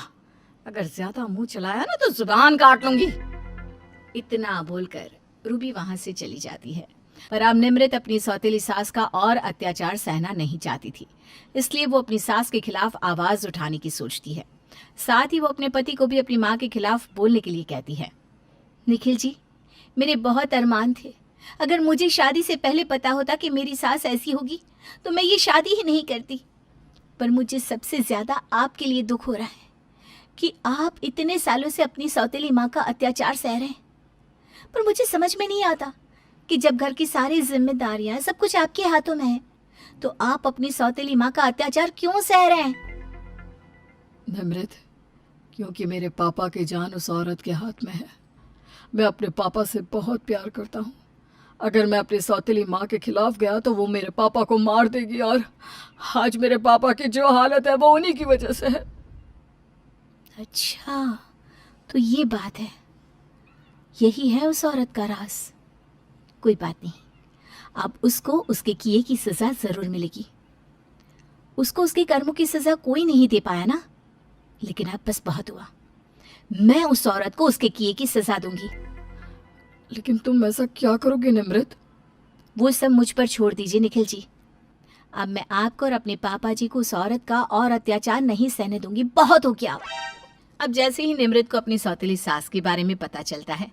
अगर ज्यादा मुंह चलाया ना तो जुबान काट लूंगी। इतना बोलकर रूबी वहां से चली जाती है। पर अब निमृत अपनी सौतेली सास का और अत्याचार सहना नहीं चाहती थी, इसलिए वो अपनी सास के खिलाफ आवाज उठाने की सोचती है। साथ ही वो अपने पति को भी अपनी माँ के खिलाफ बोलने के लिए कहती है, निखिल जी, मेरे बहुत अरमान थे। अगर मुझे शादी से पहले पता होता कि मेरी सास ऐसी होगी तो मैं ये शादी ही नहीं करती। पर मुझे सबसे ज़्यादा आपके लिए दुख हो रहा है कि आप इतने सालों से अपनी सौतेली माँ का अत्याचार सह रहे हैं। पर मुझे समझ में नहीं आता कि जब घर की सारी जिम्मेदारियाँ सब कुछ आपके हाथों में है तो आप अपनी सौतेली माँ का अत्याचार क्यों सह रहे हैं? निमृत, क्योंकि मेरे पापा की जान उस औरत के हाथ में है। मैं अपने पापा से बहुत प्यार करता हूँ। अगर मैं अपनी सौतेली माँ के खिलाफ गया तो वो मेरे पापा को मार देगी और आज मेरे पापा की जो हालत है वो उन्हीं की वजह से है। अच्छा, तो ये बात है, यही है उस औरत का राज। कोई बात नहीं, अब उसको उसके किए की सज़ा ज़रूर मिलेगी। उसको उसके कर्मों की सज़ा कोई नहीं दे पाया ना, लेकिन अब बस बहुत हुआ। मैं उस औरत को उसके किए की सज़ा दूंगी। लेकिन तुम ऐसा क्या करोगे निमृत? वो सब मुझ पर छोड़ दीजिए निखिल जी। अब मैं आपको और अपने पापा जी को उस औरत का और अत्याचार नहीं सहने दूंगी। बहुत हो गया। अब जैसे ही निमृत को अपनी सौतेली सास के बारे में पता चलता है,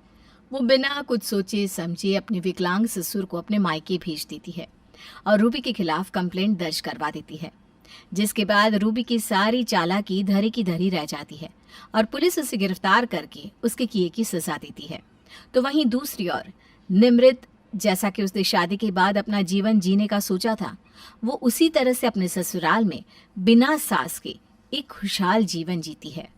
वो बिना कुछ सोचे समझे अपने विकलांग ससुर को अपने मायके भेज देती है और रूबी के खिलाफ कंप्लेंट दर्ज करवा देती है। जिसके बाद रूबी की सारी चालाकी धरी की धरी रह जाती है और पुलिस उसे गिरफ्तार करके उसके किए की सजा देती है। तो वहीं दूसरी ओर निमृत, जैसा कि उसने शादी के बाद अपना जीवन जीने का सोचा था, वो उसी तरह से अपने ससुराल में बिना सास के एक खुशहाल जीवन जीती है।